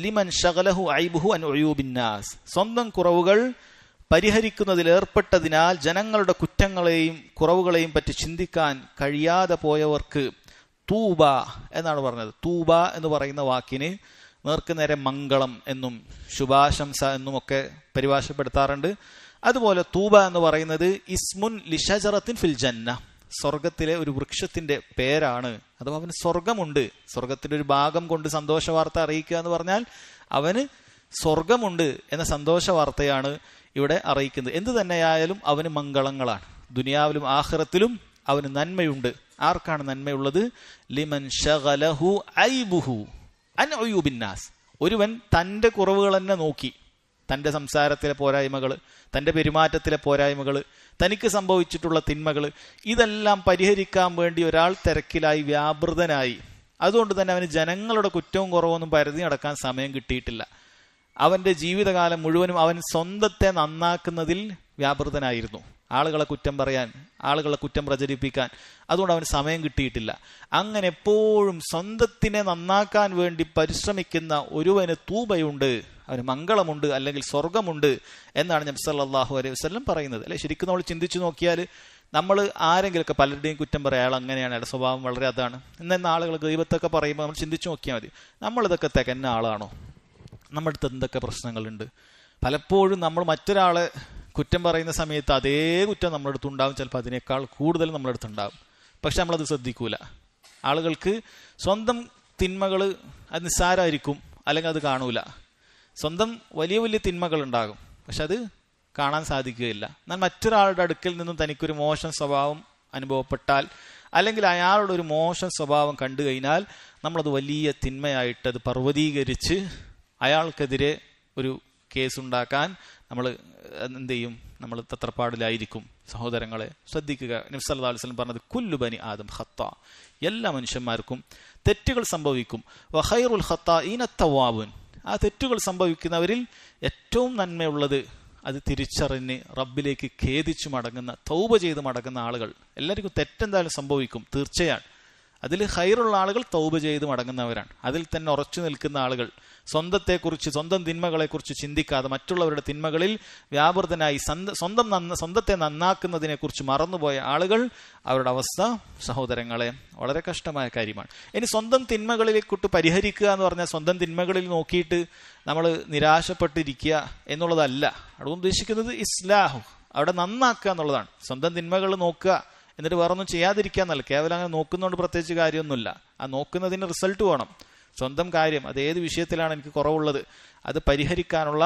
ലിമൻ ശഗലഹു ഐബുഹു അൻ ഉയൂബിന്നാസ്. സ്വന്തം കുറവുകൾ പരിഹരിക്കുന്നതിൽ ഏർപ്പെട്ടതിനാൽ ജനങ്ങളുടെ കുറ്റങ്ങളെയും കുറവുകളെയും പറ്റി ചിന്തിക്കാൻ കഴിയാതെ പോയവർക്ക് തൂബ എന്നാണ് പറഞ്ഞത്. തൂബ എന്ന് പറയുന്ന വാക്കിന് നേർക്കുനേരെ മംഗളം എന്നും ശുഭാശംസ എന്നുമൊക്കെ പരിഭാഷപ്പെടുത്താറുണ്ട്. അതുപോലെ തൂബ എന്ന് പറയുന്നത് ഇസ്മുൻ ലിഷജറത്തിൻ ഫിൽ ജന്ന, സ്വർഗത്തിലെ ഒരു വൃക്ഷത്തിന്റെ പേരാണ്. അഥവാ അവന് സ്വർഗമുണ്ട്. സ്വർഗത്തിന്റെ ഒരു ഭാഗം കൊണ്ട് സന്തോഷ വാർത്ത അറിയിക്കുക എന്ന് പറഞ്ഞാൽ അവന് സ്വർഗമുണ്ട് എന്ന സന്തോഷ വാർത്തയാണ് ഇവിടെ അറിയിക്കുന്നത്. എന്തു തന്നെയായാലും അവന് മംഗളങ്ങളാണ്. ദുനിയാവിലും ആഖിറത്തിലും അവന് നന്മയുണ്ട്. ആർക്കാണ് നന്മയുള്ളത്? ലിമൻ ശഗലഹു ഐബുഹു അൻ ഉയൂബിന്നാസ്. ഒരുവൻ തന്റെ കുറവുകൾ തന്നെ നോക്കി, തന്റെ സംസാരത്തിലെ പോരായ്മകൾ, തന്റെ പെരുമാറ്റത്തിലെ പോരായ്മകൾ, തനിക്ക് സംഭവിച്ചിട്ടുള്ള തിന്മകൾ, ഇതെല്ലാം പരിഹരിക്കാൻ വേണ്ടി ഒരാൾ തിരക്കിലായി വ്യാപൃതനായി. അതുകൊണ്ട് തന്നെ അവന് ജനങ്ങളുടെ കുറ്റവും കുറവൊന്നും പരതി നടക്കാൻ സമയം കിട്ടിയിട്ടില്ല. അവന്റെ ജീവിതകാലം മുഴുവനും അവൻ സ്വന്തത്തെ നന്നാക്കുന്നതിൽ വ്യാപൃതനായിരുന്നു. ആളുകളെ കുറ്റം പറയാൻ, ആളുകളെ കുറ്റം പ്രചരിപ്പിക്കാൻ. അതുകൊണ്ട് അവന് സമയം കിട്ടിയിട്ടില്ല. അങ്ങനെ എപ്പോഴും സ്വന്തത്തിനെ നന്നാക്കാൻ വേണ്ടി പരിശ്രമിക്കുന്ന ഒരുവന് തൂബയുണ്ട്, അവന് മംഗളമുണ്ട്, അല്ലെങ്കിൽ സ്വർഗമുണ്ട് എന്നാണ് നബി സല്ലല്ലാഹു അലൈഹി വസല്ലം പറയുന്നത്. അല്ലെ, ശരിക്കും നമ്മൾ ചിന്തിച്ചു നോക്കിയാൽ നമ്മൾ ആരെങ്കിലുമൊക്കെ പലരുടെയും കുറ്റം പറയാം, അയാൾ അങ്ങനെയാണ്, അയാളുടെ സ്വഭാവം വളരെ അതാണ് എന്ന ആളുകൾ ദൈവത്തൊക്കെ പറയുമ്പോൾ നമ്മൾ ചിന്തിച്ചു നോക്കിയാൽ മതി, നമ്മളിതൊക്കെ തികഞ്ഞ ആളാണോ? നമ്മുടെ അടുത്ത് എന്തൊക്കെ പ്രശ്നങ്ങളുണ്ട്? പലപ്പോഴും നമ്മൾ മറ്റൊരാളെ കുറ്റം പറയുന്ന സമയത്ത് അതേ കുറ്റം നമ്മുടെ അടുത്തുണ്ടാവും, ചിലപ്പോൾ അതിനേക്കാൾ കൂടുതൽ നമ്മുടെ അടുത്തുണ്ടാവും. പക്ഷെ നമ്മളത് ശ്രദ്ധിക്കൂല. ആളുകൾക്ക് സ്വന്തം തിന്മകൾ അത് നിസ്സാരമായിരിക്കും, അല്ലെങ്കിൽ അത് കാണൂല. സ്വന്തം വലിയ വലിയ തിന്മകൾ ഉണ്ടാകും, പക്ഷെ അത് കാണാൻ സാധിക്കുകയില്ല. എന്നാൽ മറ്റൊരാളുടെ അടുക്കൽ നിന്നും തനിക്കൊരു മോശം സ്വഭാവം അനുഭവപ്പെട്ടാൽ, അല്ലെങ്കിൽ അയാളുടെ ഒരു മോശം സ്വഭാവം കണ്ടു കഴിഞ്ഞാൽ നമ്മളത് വലിയ തിന്മയായിട്ട് അത് പർവ്വതീകരിച്ച് അയാൾക്കെതിരെ ഒരു കേസുണ്ടാക്കാൻ നമ്മൾ എന്ത് ചെയ്യും? നമ്മൾ തത്രപ്പാടിലായിരിക്കും. സഹോദരങ്ങളെ ശ്രദ്ധിക്കുക. നബി സല്ലല്ലാഹു അലൈഹി വസല്ലം പറഞ്ഞത് കുല്ലു ബനി ആദം ഖത്താ, എല്ലാ മനുഷ്യന്മാർക്കും തെറ്റുകൾ സംഭവിക്കും. വഖൈറുൽ ഖത്താഈന തവ്വാബൂൻ, ആ തെറ്റുകൾ സംഭവിക്കുന്നവരിൽ ഏറ്റവും നന്മയുള്ളത് അത് തിരിച്ചറിഞ്ഞ് റബ്ബിലേക്ക് ഖേദിച്ചു മടങ്ങുന്ന, തൗബ ചെയ്ത് മടങ്ങുന്ന ആളുകൾ. എല്ലാവർക്കും തെറ്റെന്തായാലും സംഭവിക്കും, തീർച്ചയാണ്. അതിൽ ഖൈറുള്ള ആളുകൾ തൗബ ചെയ്ത് മടങ്ങുന്നവരാണ്. അതിൽ തന്നെ ഉറച്ചു നിൽക്കുന്ന ആളുകൾ, സ്വന്തത്തെക്കുറിച്ച്, സ്വന്തം തിന്മകളെക്കുറിച്ച് ചിന്തിക്കാതെ മറ്റുള്ളവരുടെ തിന്മകളിൽ വ്യാപൃതനായി സ്വന്തത്തെ നന്നാക്കുന്നതിനെ കുറിച്ച് മറന്നുപോയ ആളുകൾ, അവരുടെ അവസ്ഥ സഹോദരങ്ങളെ വളരെ കഷ്ടമായ കാര്യമാണ്. ഇനി സ്വന്തം തിന്മകളിലേക്കൊട്ട് പരിഹരിക്കുക എന്ന് പറഞ്ഞാൽ സ്വന്തം തിന്മകളിൽ നോക്കിയിട്ട് നമ്മൾ നിരാശപ്പെട്ടിരിക്കുക എന്നുള്ളതല്ല. അവിടെ ഉദ്ദേശിക്കുന്നത് ഇസ്ലാഹു, അവിടെ നന്നാക്കുക എന്നുള്ളതാണ്. സ്വന്തം തിന്മകൾ നോക്കുക, എന്നിട്ട് വേറൊന്നും ചെയ്യാതിരിക്കുക എന്നല്ല. കേവലം അങ്ങനെ നോക്കുന്നതുകൊണ്ട് പ്രത്യേകിച്ച് കാര്യമൊന്നുമില്ല. ആ നോക്കുന്നതിന് റിസൾട്ട് വേണം. സ്വന്തം കാര്യം, അത് ഏത് വിഷയത്തിലാണ് എനിക്ക് കുറവുള്ളത്, അത് പരിഹരിക്കാനുള്ള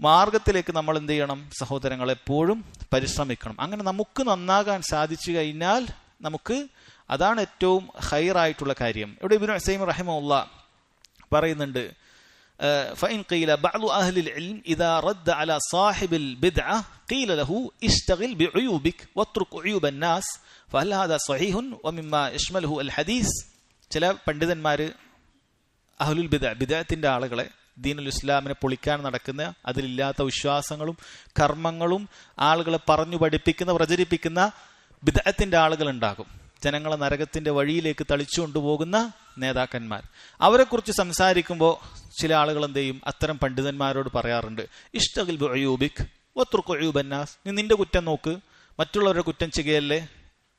മാർഗത്തിലേക്ക് നമ്മൾ എന്ത് ചെയ്യണം? സഹോദരങ്ങൾ എപ്പോഴും പരിശ്രമിക്കണം. അങ്ങനെ നമുക്ക് നന്നാകാൻ സാധിച്ചു കഴിഞ്ഞാൽ നമുക്ക് അതാണ് ഏറ്റവും ഹൈറായിട്ടുള്ള കാര്യം. ഇവിടെ ഇബ്നു ഉസൈമീൻ റഹിമഹുല്ലാഹ് പറയുന്നുണ്ട്, فإن قيل بعض أهل العلم إذا رد على صاحب البدعة قيل له اشتغل بعيوبك واترك عيوب الناس فهل هذا صحيح ومما يشمله الحديث. ചില പണ്ഡിതന്മാർ അഹ്ലുൽ ബിദ്അത്തിന്റെ ആളുകളെ, ദീനുൽ ഇസ്ലാമിനെ പൊളിക്കാൻ നടക്കുന്ന, അതിലില്ലാത്ത വിശ്വാസങ്ങളും കർമ്മങ്ങളും ആളുകളെ പറഞ്ഞു പഠിപ്പിക്കുന്ന, പ്രചരിപ്പിക്കുന്ന ബിദ്അത്തിന്റെ ആളുകൾ ഉണ്ടാകും. ജനങ്ങളെ നരകത്തിന്റെ വഴിയിലേക്ക് തളിച്ചു കൊണ്ടുപോകുന്ന നേതാക്കന്മാർ. അവരെക്കുറിച്ച് സംസാരിക്കുമ്പോൾ ചില ആളുകൾ എന്ത് ചെയ്യും? അത്തരം പണ്ഡിതന്മാരോട് പറയാറുണ്ട്, ഇഷ്തഗിൽ ബിഉയൂബിക് വത്രുക് ഉയൂബന്നാസ്, നീ നിന്റെ കുറ്റം നോക്ക്, മറ്റുള്ളവരുടെ കുറ്റം ചെയ്യുകയല്ലേ.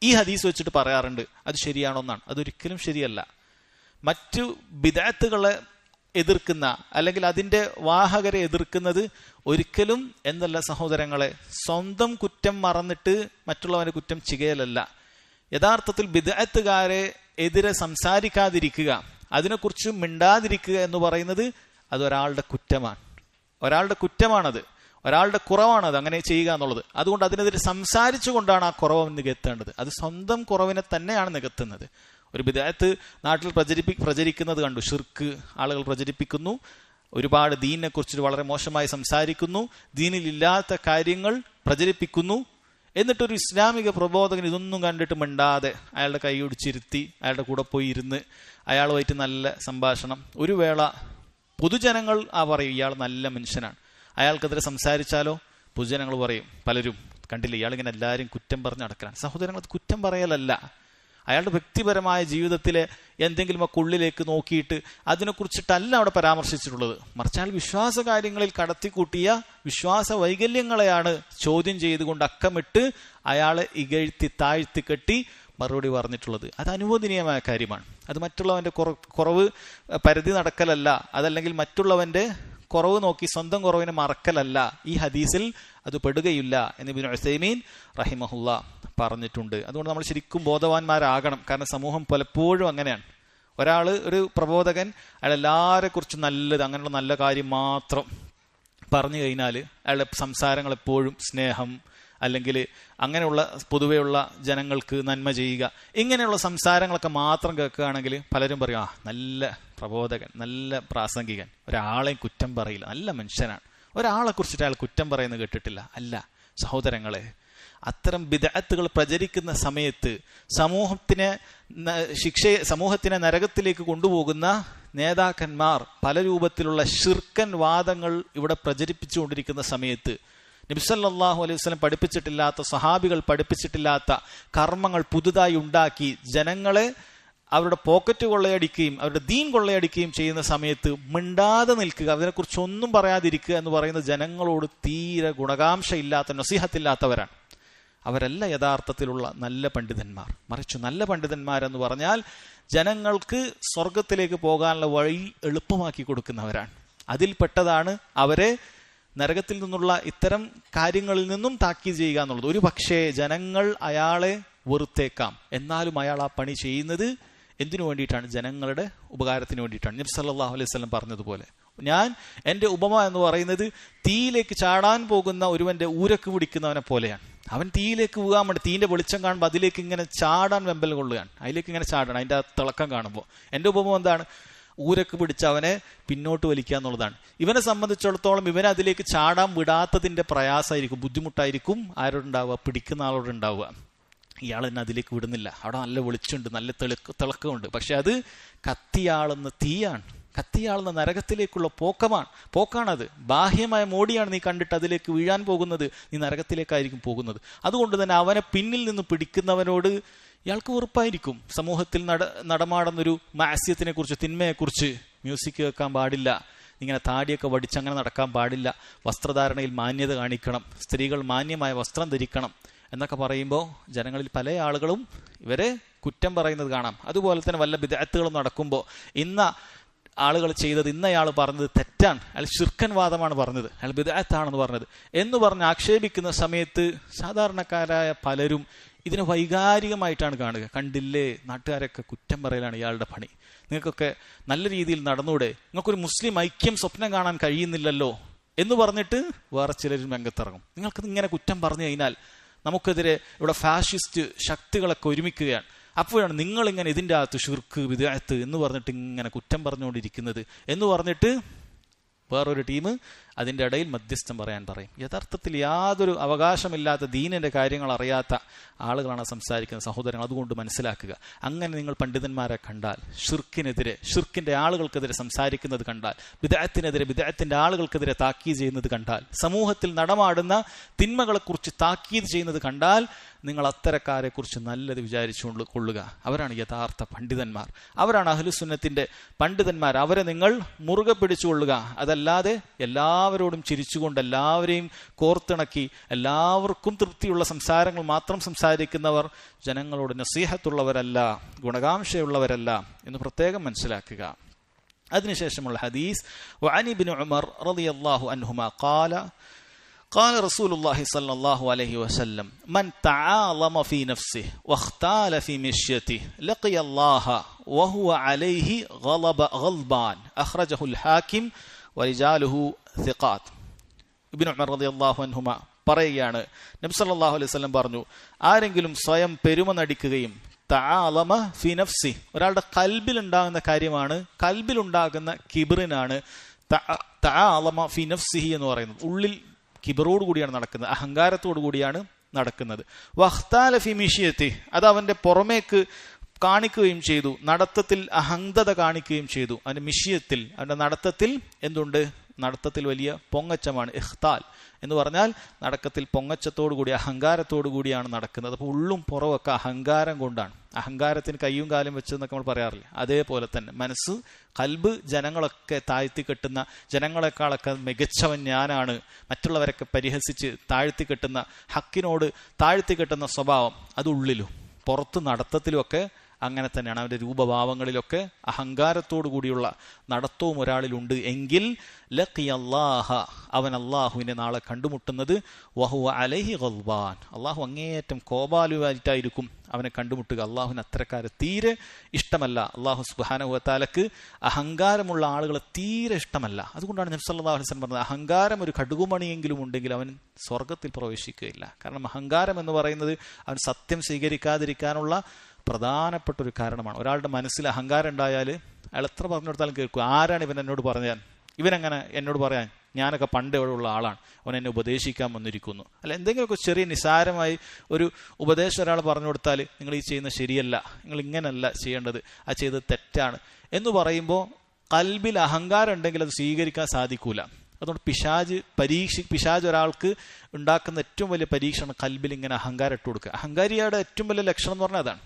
ഈ ഹദീസ് വെച്ചിട്ട് പറയാറുണ്ട്. അത് ശരിയാണോന്നാണ്? അതൊരിക്കലും ശരിയല്ല. മറ്റു ബിദ്അത്തുകളെ എതിർക്കുന്ന, അല്ലെങ്കിൽ അതിന്റെ വാഹകരെ എതിർക്കുന്നത് ഒരിക്കലും എന്നല്ല സഹോദരങ്ങളെ, സ്വന്തം കുറ്റം മറന്നിട്ട് മറ്റുള്ളവന്റെ കുറ്റം ചെയ്യുകയല്ല. യഥാർത്ഥത്തിൽ ബിദ്അത്തുകാരെ എതിരെ സംസാരിക്കാതിരിക്കുക, അതിനെക്കുറിച്ച് മിണ്ടാതിരിക്കുക എന്ന് പറയുന്നത് അത് ഒരാളുടെ കുറ്റമാണ്. ഒരാളുടെ കുറ്റമാണത്, ഒരാളുടെ കുറവാണത് അങ്ങനെ ചെയ്യുക എന്നുള്ളത്. അതുകൊണ്ട് അതിനെതിരെ സംസാരിച്ചു കൊണ്ടാണ് ആ കുറവ് നികത്തേണ്ടത്. അത് സ്വന്തം കുറവിനെ തന്നെയാണ് നികത്തുന്നത്. ഒരു ബിദ്അത്ത് നാട്ടിൽ പ്രചരിക്കുന്നത് കണ്ടു. ഷിർക്ക് ആളുകൾ പ്രചരിപ്പിക്കുന്നു, ഒരുപാട് ദീനിനെ കുറിച്ച് വളരെ മോശമായി സംസാരിക്കുന്നു, ദീനിലില്ലാത്ത കാര്യങ്ങൾ പ്രചരിപ്പിക്കുന്നു. എന്നിട്ടൊരു ഇസ്ലാമിക പ്രബോധകൻ ഇതൊന്നും കണ്ടിട്ട് മിണ്ടാതെ അയാളുടെ കൈ ഒടിച്ചിരുത്തി അയാളുടെ കൂടെ പോയി ഇരുന്ന് അയാളുമായിട്ട് നല്ല സംഭാഷണം. ഒരു വേള പൊതുജനങ്ങൾ പറയും ഇയാൾ നല്ല മനുഷ്യനാണ്. അയാൾക്കെതിരെ സംസാരിച്ചാലോ പൊതുജനങ്ങൾ പറയും, പലരും കണ്ടില്ല ഇയാളിങ്ങനെ എല്ലാവരും കുറ്റം പറഞ്ഞ് നടക്കാൻ. സഹോദരങ്ങൾ, കുറ്റം പറയലല്ല, അയാളുടെ വ്യക്തിപരമായ ജീവിതത്തിലെ എന്തെങ്കിലുമൊക്കെ ഉള്ളിലേക്ക് നോക്കിയിട്ട് അതിനെക്കുറിച്ചിട്ടല്ല അവിടെ പരാമർശിച്ചിട്ടുള്ളത്. മറിച്ച് അയാൾ വിശ്വാസ കാര്യങ്ങളിൽ കടത്തിക്കൂട്ടിയ വിശ്വാസ വൈകല്യങ്ങളെയാണ് ചോദ്യം ചെയ്തുകൊണ്ട് അക്കമിട്ട് അയാളെ ഇകഴ്ത്തി താഴ്ത്തി കെട്ടി മറുപടി പറഞ്ഞിട്ടുള്ളത്. അത് അനുവദനീയമായ കാര്യമാണ്. അത് മറ്റുള്ളവന്റെ കുറവ് പരിധി നടക്കലല്ല, അതല്ലെങ്കിൽ മറ്റുള്ളവന്റെ കുറവ് നോക്കി സ്വന്തം കുറവിനെ മറക്കലല്ല. ഈ ഹദീസിൽ അത് പെടുകയില്ല എന്ന് ഇബ്നു ഉസൈമീൻ റഹിമഹുല്ലാഹ് പറഞ്ഞിട്ടുണ്ട്. അതുകൊണ്ട് നമ്മൾ ശരിക്കും ബോധവാന്മാരാകണം. കാരണം സമൂഹം പലപ്പോഴും അങ്ങനെയാണ്. ഒരു പ്രബോധകൻ അയാൾ എല്ലാവരെ കുറിച്ചും നല്ലത്, അങ്ങനെയുള്ള നല്ല കാര്യം മാത്രം പറഞ്ഞു കഴിഞ്ഞാൽ അയാളുടെ സംസാരങ്ങൾ എപ്പോഴും സ്നേഹം, അല്ലെങ്കിൽ അങ്ങനെയുള്ള പൊതുവെയുള്ള ജനങ്ങൾക്ക് നന്മ ചെയ്യുക, ഇങ്ങനെയുള്ള സംസാരങ്ങളൊക്കെ മാത്രം കേൾക്കുകയാണെങ്കിൽ പലരും പറയും നല്ല പ്രബോധകൻ, നല്ല പ്രാസംഗികൻ, ഒരാളെയും കുറ്റം പറയില്ല, നല്ല മനുഷ്യനാണ്, ഒരാളെ കുറിച്ചിട്ട് അയാൾ കുറ്റം പറയുന്നത് കേട്ടിട്ടില്ല. അല്ല സഹോദരങ്ങളെ, അത്തരം ബിദ്അത്തുകൾ പ്രചരിക്കുന്ന സമയത്ത് സമൂഹത്തിനെ നരകത്തിലേക്ക് കൊണ്ടുപോകുന്ന നേതാക്കന്മാർ പല രൂപത്തിലുള്ള ശിർക്കൻ വാദങ്ങൾ ഇവിടെ പ്രചരിപ്പിച്ചുകൊണ്ടിരിക്കുന്ന സമയത്ത് നബി സല്ലല്ലാഹു അലൈഹി വസല്ലം പഠിപ്പിച്ചിട്ടില്ലാത്ത, സഹാബികൾ പഠിപ്പിച്ചിട്ടില്ലാത്ത കർമ്മങ്ങൾ പുതുതായി ഉണ്ടാക്കി ജനങ്ങളെ അവരുടെ പോക്കറ്റ് കൊള്ളയടിക്കുകയും അവരുടെ ദീൻ കൊള്ളയടിക്കുകയും ചെയ്യുന്ന സമയത്ത് മിണ്ടാതെ നിൽക്കുക, അതിനെക്കുറിച്ച് ഒന്നും പറയാതിരിക്കുക എന്ന് പറയുന്ന ജനങ്ങളോട് തീരെ ഗുണകാംക്ഷ ഇല്ലാത്ത, നസീഹത്തില്ലാത്തവരാണ്. അവരല്ല യഥാർത്ഥത്തിലുള്ള നല്ല പണ്ഡിതന്മാർ. മറിച്ച് നല്ല പണ്ഡിതന്മാരെന്ന് പറഞ്ഞാൽ ജനങ്ങൾക്ക് സ്വർഗത്തിലേക്ക് പോകാനുള്ള വഴി എളുപ്പമാക്കി കൊടുക്കുന്നവരാണ്. അതിൽപ്പെട്ടതാണ് അവരെ നരകത്തിൽ നിന്നുള്ള ഇത്തരം കാര്യങ്ങളിൽ നിന്നും താക്കീത് ചെയ്യുക എന്നുള്ളത്. ഒരു പക്ഷേ ജനങ്ങൾ അയാളെ വെറുത്തേക്കാം, എന്നാലും അയാൾ ആ പണി ചെയ്യുന്നത് എന്തിനു വേണ്ടിയിട്ടാണ്? ജനങ്ങളുടെ ഉപകാരത്തിന് വേണ്ടിയിട്ടാണ്. നബി സല്ലല്ലാഹു അലൈഹി വസല്ലം പറഞ്ഞതുപോലെ, ഞാൻ എൻ്റെ ഉപമ എന്ന് പറയുന്നത് തീയിലേക്ക് ചാടാൻ പോകുന്ന ഒരുവന്റെ ഊരക്ക് പിടിക്കുന്നവനെ പോലെയാണ്. അവൻ തീയിലേക്ക് വീകാൻ വേണ്ടി തീന്റെ വെളിച്ചം കാണുമ്പോൾ അതിലേക്ക് ഇങ്ങനെ ചാടാൻ വെമ്പൽ കൊള്ളുകയാണ്, അതിലേക്ക് ഇങ്ങനെ ചാടണം അതിൻ്റെ തിളക്കം കാണുമ്പോൾ. എൻ്റെ ഉപമ എന്താണ്? ഊരക്ക് പിടിച്ച് അവനെ പിന്നോട്ട് വലിക്കുക എന്നുള്ളതാണ്. ഇവനെ സംബന്ധിച്ചിടത്തോളം ഇവനെ അതിലേക്ക് ചാടാൻ വിടാത്തതിന്റെ പ്രയാസമായിരിക്കും, ബുദ്ധിമുട്ടായിരിക്കും ആരോടുണ്ടാവുക? പിടിക്കുന്ന ആളോടുണ്ടാവുക. ഇയാൾ എന്നെ അതിലേക്ക് വിടുന്നില്ല, അവിടെ നല്ല വെളിച്ചമുണ്ട്, നല്ല തിളക്കമുണ്ട്, പക്ഷെ അത് കത്തിയാളുന്ന തീയാണ്, കത്തിയാളുന്ന നരകത്തിലേക്കുള്ള പോക്കാണത്. ബാഹ്യമായ മോടിയാണ് നീ കണ്ടിട്ട് അതിലേക്ക് വീഴാൻ പോകുന്നത്, നീ നരകത്തിലേക്കായിരിക്കും പോകുന്നത്. അതുകൊണ്ട് തന്നെ അവനെ പിന്നിൽ നിന്ന് പിടിക്കുന്നവനോട് ഇയാൾക്ക് വെറുപ്പായിരിക്കും. സമൂഹത്തിൽ നടമാടുന്നൊരു മാസ്യത്തിനെ കുറിച്ച്, തിന്മയെക്കുറിച്ച്, മ്യൂസിക് കേൾക്കാൻ പാടില്ല, ഇങ്ങനെ താടിയൊക്കെ വടിച്ച് അങ്ങനെ നടക്കാൻ പാടില്ല, വസ്ത്രധാരണയിൽ മാന്യത കാണിക്കണം, സ്ത്രീകൾ മാന്യമായ വസ്ത്രം ധരിക്കണം എന്നൊക്കെ പറയുമ്പോൾ ജനങ്ങളിൽ പല ആളുകളും ഇവരെ കുറ്റം പറയുന്നത് കാണാം. അതുപോലെ തന്നെ വല്ല ബിദ്അത്തുകളും നടക്കുമ്പോൾ ഇന്ന ആളുകൾ ചെയ്തത് ഇന്നയാൾ പറഞ്ഞത് തെറ്റാണ്, അയാൾ ശിർക്കൻ വാദമാണ് പറഞ്ഞത്, അയാൾ ബിദ്അത്താണെന്ന് പറഞ്ഞത് എന്ന് പറഞ്ഞ് ആക്ഷേപിക്കുന്ന സമയത്ത് സാധാരണക്കാരായ പലരും ഇതിനെ വൈകാരികമായിട്ടാണ് കാണുക. കണ്ടില്ലേ, നാട്ടുകാരൊക്കെ കുറ്റം പറയലാണ് ഇയാളുടെ പണി, നിങ്ങൾക്കൊക്കെ നല്ല രീതിയിൽ നടന്നൂടെ, നിങ്ങൾക്കൊരു മുസ്ലിം ഐക്യം സ്വപ്നം കാണാൻ കഴിയുന്നില്ലല്ലോ എന്ന് പറഞ്ഞിട്ട് വേറെ ചിലരും രംഗത്തിറങ്ങും. നിങ്ങൾക്കിത് ഇങ്ങനെ കുറ്റം പറഞ്ഞു കഴിഞ്ഞാൽ നമുക്കെതിരെ ഇവിടെ ഫാഷിസ്റ്റ് ശക്തികളൊക്കെ ഒരുമിക്കുകയാണ്, അപ്പോഴാണ് നിങ്ങളിങ്ങനെ ഇതിൻ്റെ അകത്ത് ഷിർക്ക് ബിദ്അത്ത് എന്ന് പറഞ്ഞിട്ട് ഇങ്ങനെ കുറ്റം പറഞ്ഞുകൊണ്ടിരിക്കുന്നത് എന്ന് പറഞ്ഞിട്ട് വേറൊരു ടീം അതിൻ്റെ ഇടയിൽ മധ്യസ്ഥം പറയാൻ പറയും. യഥാർത്ഥത്തിൽ യാതൊരു അവകാശമില്ലാത്ത ദീനിൻ്റെ കാര്യങ്ങൾ അറിയാത്ത ആളുകളാണ് സംസാരിക്കുന്ന സഹോദരങ്ങൾ. അതുകൊണ്ട് മനസ്സിലാക്കുക, അങ്ങനെ നിങ്ങൾ പണ്ഡിതന്മാരെ കണ്ടാൽ, ഷിർക്കിനെതിരെ, ഷിർക്കിൻ്റെ ആളുകൾക്കെതിരെ സംസാരിക്കുന്നത് കണ്ടാൽ, ബിദ്അത്തിനെതിരെ, ബിദ്അത്തിൻ്റെ ആളുകൾക്കെതിരെ താക്കീത് ചെയ്യുന്നത് കണ്ടാൽ, സമൂഹത്തിൽ നടമാടുന്ന തിന്മകളെക്കുറിച്ച് താക്കീത് ചെയ്യുന്നത് കണ്ടാൽ നിങ്ങൾ അത്തരക്കാരെ കുറിച്ച് നല്ലത് വിചാരിച്ചു കൊള്ളുക. അവരാണ് യഥാർത്ഥ പണ്ഡിതന്മാർ, അവരാണ് അഹ്ലുസുന്നത്തിന്റെ പണ്ഡിതന്മാർ. അവരെ നിങ്ങൾ മുറുകെ പിടിച്ചുകൊള്ളുക. അതല്ലാതെ എല്ലാവരോടും ചിരിച്ചുകൊണ്ട്, എല്ലാവരെയും കോർത്തിണക്കി, എല്ലാവർക്കും തൃപ്തിയുള്ള സംസാരങ്ങൾ മാത്രം സംസാരിക്കുന്നവർ ജനങ്ങളോട് നസീഹത്തുള്ളവരല്ല, ഗുണകാംക്ഷയുള്ളവരല്ല എന്ന് പ്രത്യേകം മനസ്സിലാക്കുക. അതിനുശേഷമുള്ള ഹദീസ്, വഅനി ഇബ്നു ഉമർ റളിയല്ലാഹു അൻഹുമാ قال رسول الله صلى الله عليه وسلم من تعاظم في نفسه واختال في مشيته لقي الله وهو عليه غضبان أخرجه الحاكم ورجاله ثقات. ഇബ്നു ഉമർ റളിയല്ലാഹു അൻഹുമ പറയുകയാണ്, നബി സല്ലല്ലാഹു അലൈഹി വസല്ലം പറഞ്ഞു, ആരെങ്കിലും സ്വയം പെരുമ നടിക്കുകയും, തആലമ ഫി നഫ്സി, ഒരാളുടെ കൽബിൽ ഉണ്ടാകുന്ന കാര്യമാണ്, കൽബിലുണ്ടാകുന്ന കിബ്റിനാണ് തആലമ ഫി നഫ്സിഹി എന്ന് പറയുന്നത്. ഉള്ളിൽ കിബറോട് കൂടിയാണ് നടക്കുന്നത്, അഹങ്കാരത്തോടു കൂടിയാണ് നടക്കുന്നത്. വഖ്താല ഫി മിഷിയത്തി, അത് അവന്റെ പുറമേക്ക് കാണിക്കുകയും ചെയ്തു, നടത്തത്തിൽ അഹന്തത കാണിക്കുകയും ചെയ്തു. അവന്റെ മിഷിയത്തിൽ, അവന്റെ നടത്തത്തിൽ എന്തുണ്ട്? നടത്തത്തിൽ വലിയ പൊങ്ങച്ചമാണ്. ഇഖ്താൽ എന്ന് പറഞ്ഞാൽ നടക്കത്തിൽ പൊങ്ങച്ചത്തോടു കൂടി, അഹങ്കാരത്തോടു കൂടിയാണ് നടക്കുന്നത്. അപ്പോൾ ഉള്ളും പുറമൊക്കെ അഹങ്കാരം കൊണ്ടാണ്. അഹങ്കാരത്തിന് കയ്യും കാലും വെച്ചെന്നൊക്കെ നമ്മൾ പറയാറില്ലേ, അതേപോലെ തന്നെ മനസ്സ്, കൽബ് ജനങ്ങളൊക്കെ താഴ്ത്തിക്കെട്ടുന്ന, ജനങ്ങളെക്കാളൊക്കെ മികച്ചവൻ ഞാനാണ്, മറ്റുള്ളവരൊക്കെ പരിഹസിച്ച് താഴ്ത്തിക്കെട്ടുന്ന, ഹക്കിനോട് താഴ്ത്തിക്കെട്ടുന്ന സ്വഭാവം അത് ഉള്ളിലും പുറത്ത് നടത്തത്തിലുമൊക്കെ അങ്ങനെ തന്നെയാണ്. അവന്റെ രൂപഭാവങ്ങളിലൊക്കെ അഹങ്കാരത്തോടു കൂടിയുള്ള നടത്തവും ഒരാളിലുണ്ട് എങ്കിൽ ലഖിയല്ലാഹ, അവൻ അള്ളാഹുവിനെ നാളെ കണ്ടുമുട്ടുന്നത് വഹുവ അലൈഹി ഗൾബാൻ, അള്ളാഹു അങ്ങേയറ്റം കോപാലുവായിട്ടായിരിക്കും അവനെ കണ്ടുമുട്ടുക. അള്ളാഹുവിന് അത്തരക്കാരെ തീരെ ഇഷ്ടമല്ല. അള്ളാഹു സുബ്ഹാനഹു വ തആലക്ക് അഹങ്കാരമുള്ള ആളുകളെ തീരെ ഇഷ്ടമല്ല. അതുകൊണ്ടാണ് നബി സല്ലല്ലാഹു അലൈഹി വസല്ലം പറഞ്ഞത്, അഹങ്കാരം ഒരു കടുകുമണിയെങ്കിലും ഉണ്ടെങ്കിൽ അവൻ സ്വർഗത്തിൽ പ്രവേശിക്കുകയില്ല. കാരണം അഹങ്കാരം എന്ന് പറയുന്നത് അവൻ സത്യം സ്വീകരിക്കാതിരിക്കാനുള്ള പ്രധാനപ്പെട്ട ഒരു കാരണമാണ്. ഒരാളുടെ മനസ്സിൽ അഹങ്കാരം ഉണ്ടായാൽ അയാൾ എത്ര പറഞ്ഞു കൊടുത്താലും കേൾക്കും. ആരാണ് ഇവൻ എന്നോട് പറഞ്ഞാൽ, ഇവനെങ്ങനെ എന്നോട് പറയാൻ, ഞാനൊക്കെ പണ്ട് എവിടെയുള്ള ആളാണ്, അവൻ എന്നെ ഉപദേശിക്കാൻ വന്നിരിക്കുന്നു. അല്ല, എന്തെങ്കിലുമൊക്കെ ചെറിയ നിസാരമായി ഒരു ഉപദേശം ഒരാൾ പറഞ്ഞു കൊടുത്താൽ, നിങ്ങൾ ഈ ചെയ്യുന്നത് ശരിയല്ല, നിങ്ങൾ ഇങ്ങനെയല്ല ചെയ്യേണ്ടത്, ആ ചെയ്തത് തെറ്റാണ് എന്ന് പറയുമ്പോൾ കൽബിൽ അഹങ്കാരം ഉണ്ടെങ്കിൽ അത് സ്വീകരിക്കാൻ സാധിക്കൂല. അതുകൊണ്ട് പിശാജ് ഒരാൾക്ക് ഉണ്ടാക്കുന്ന ഏറ്റവും വലിയ പരീക്ഷണം കൽബിൽ ഇങ്ങനെ അഹങ്കാരം ഇട്ട് കൊടുക്കുക. അഹങ്കാരിയുടെ ഏറ്റവും വലിയ ലക്ഷണം എന്ന് പറഞ്ഞാൽ അതാണ്.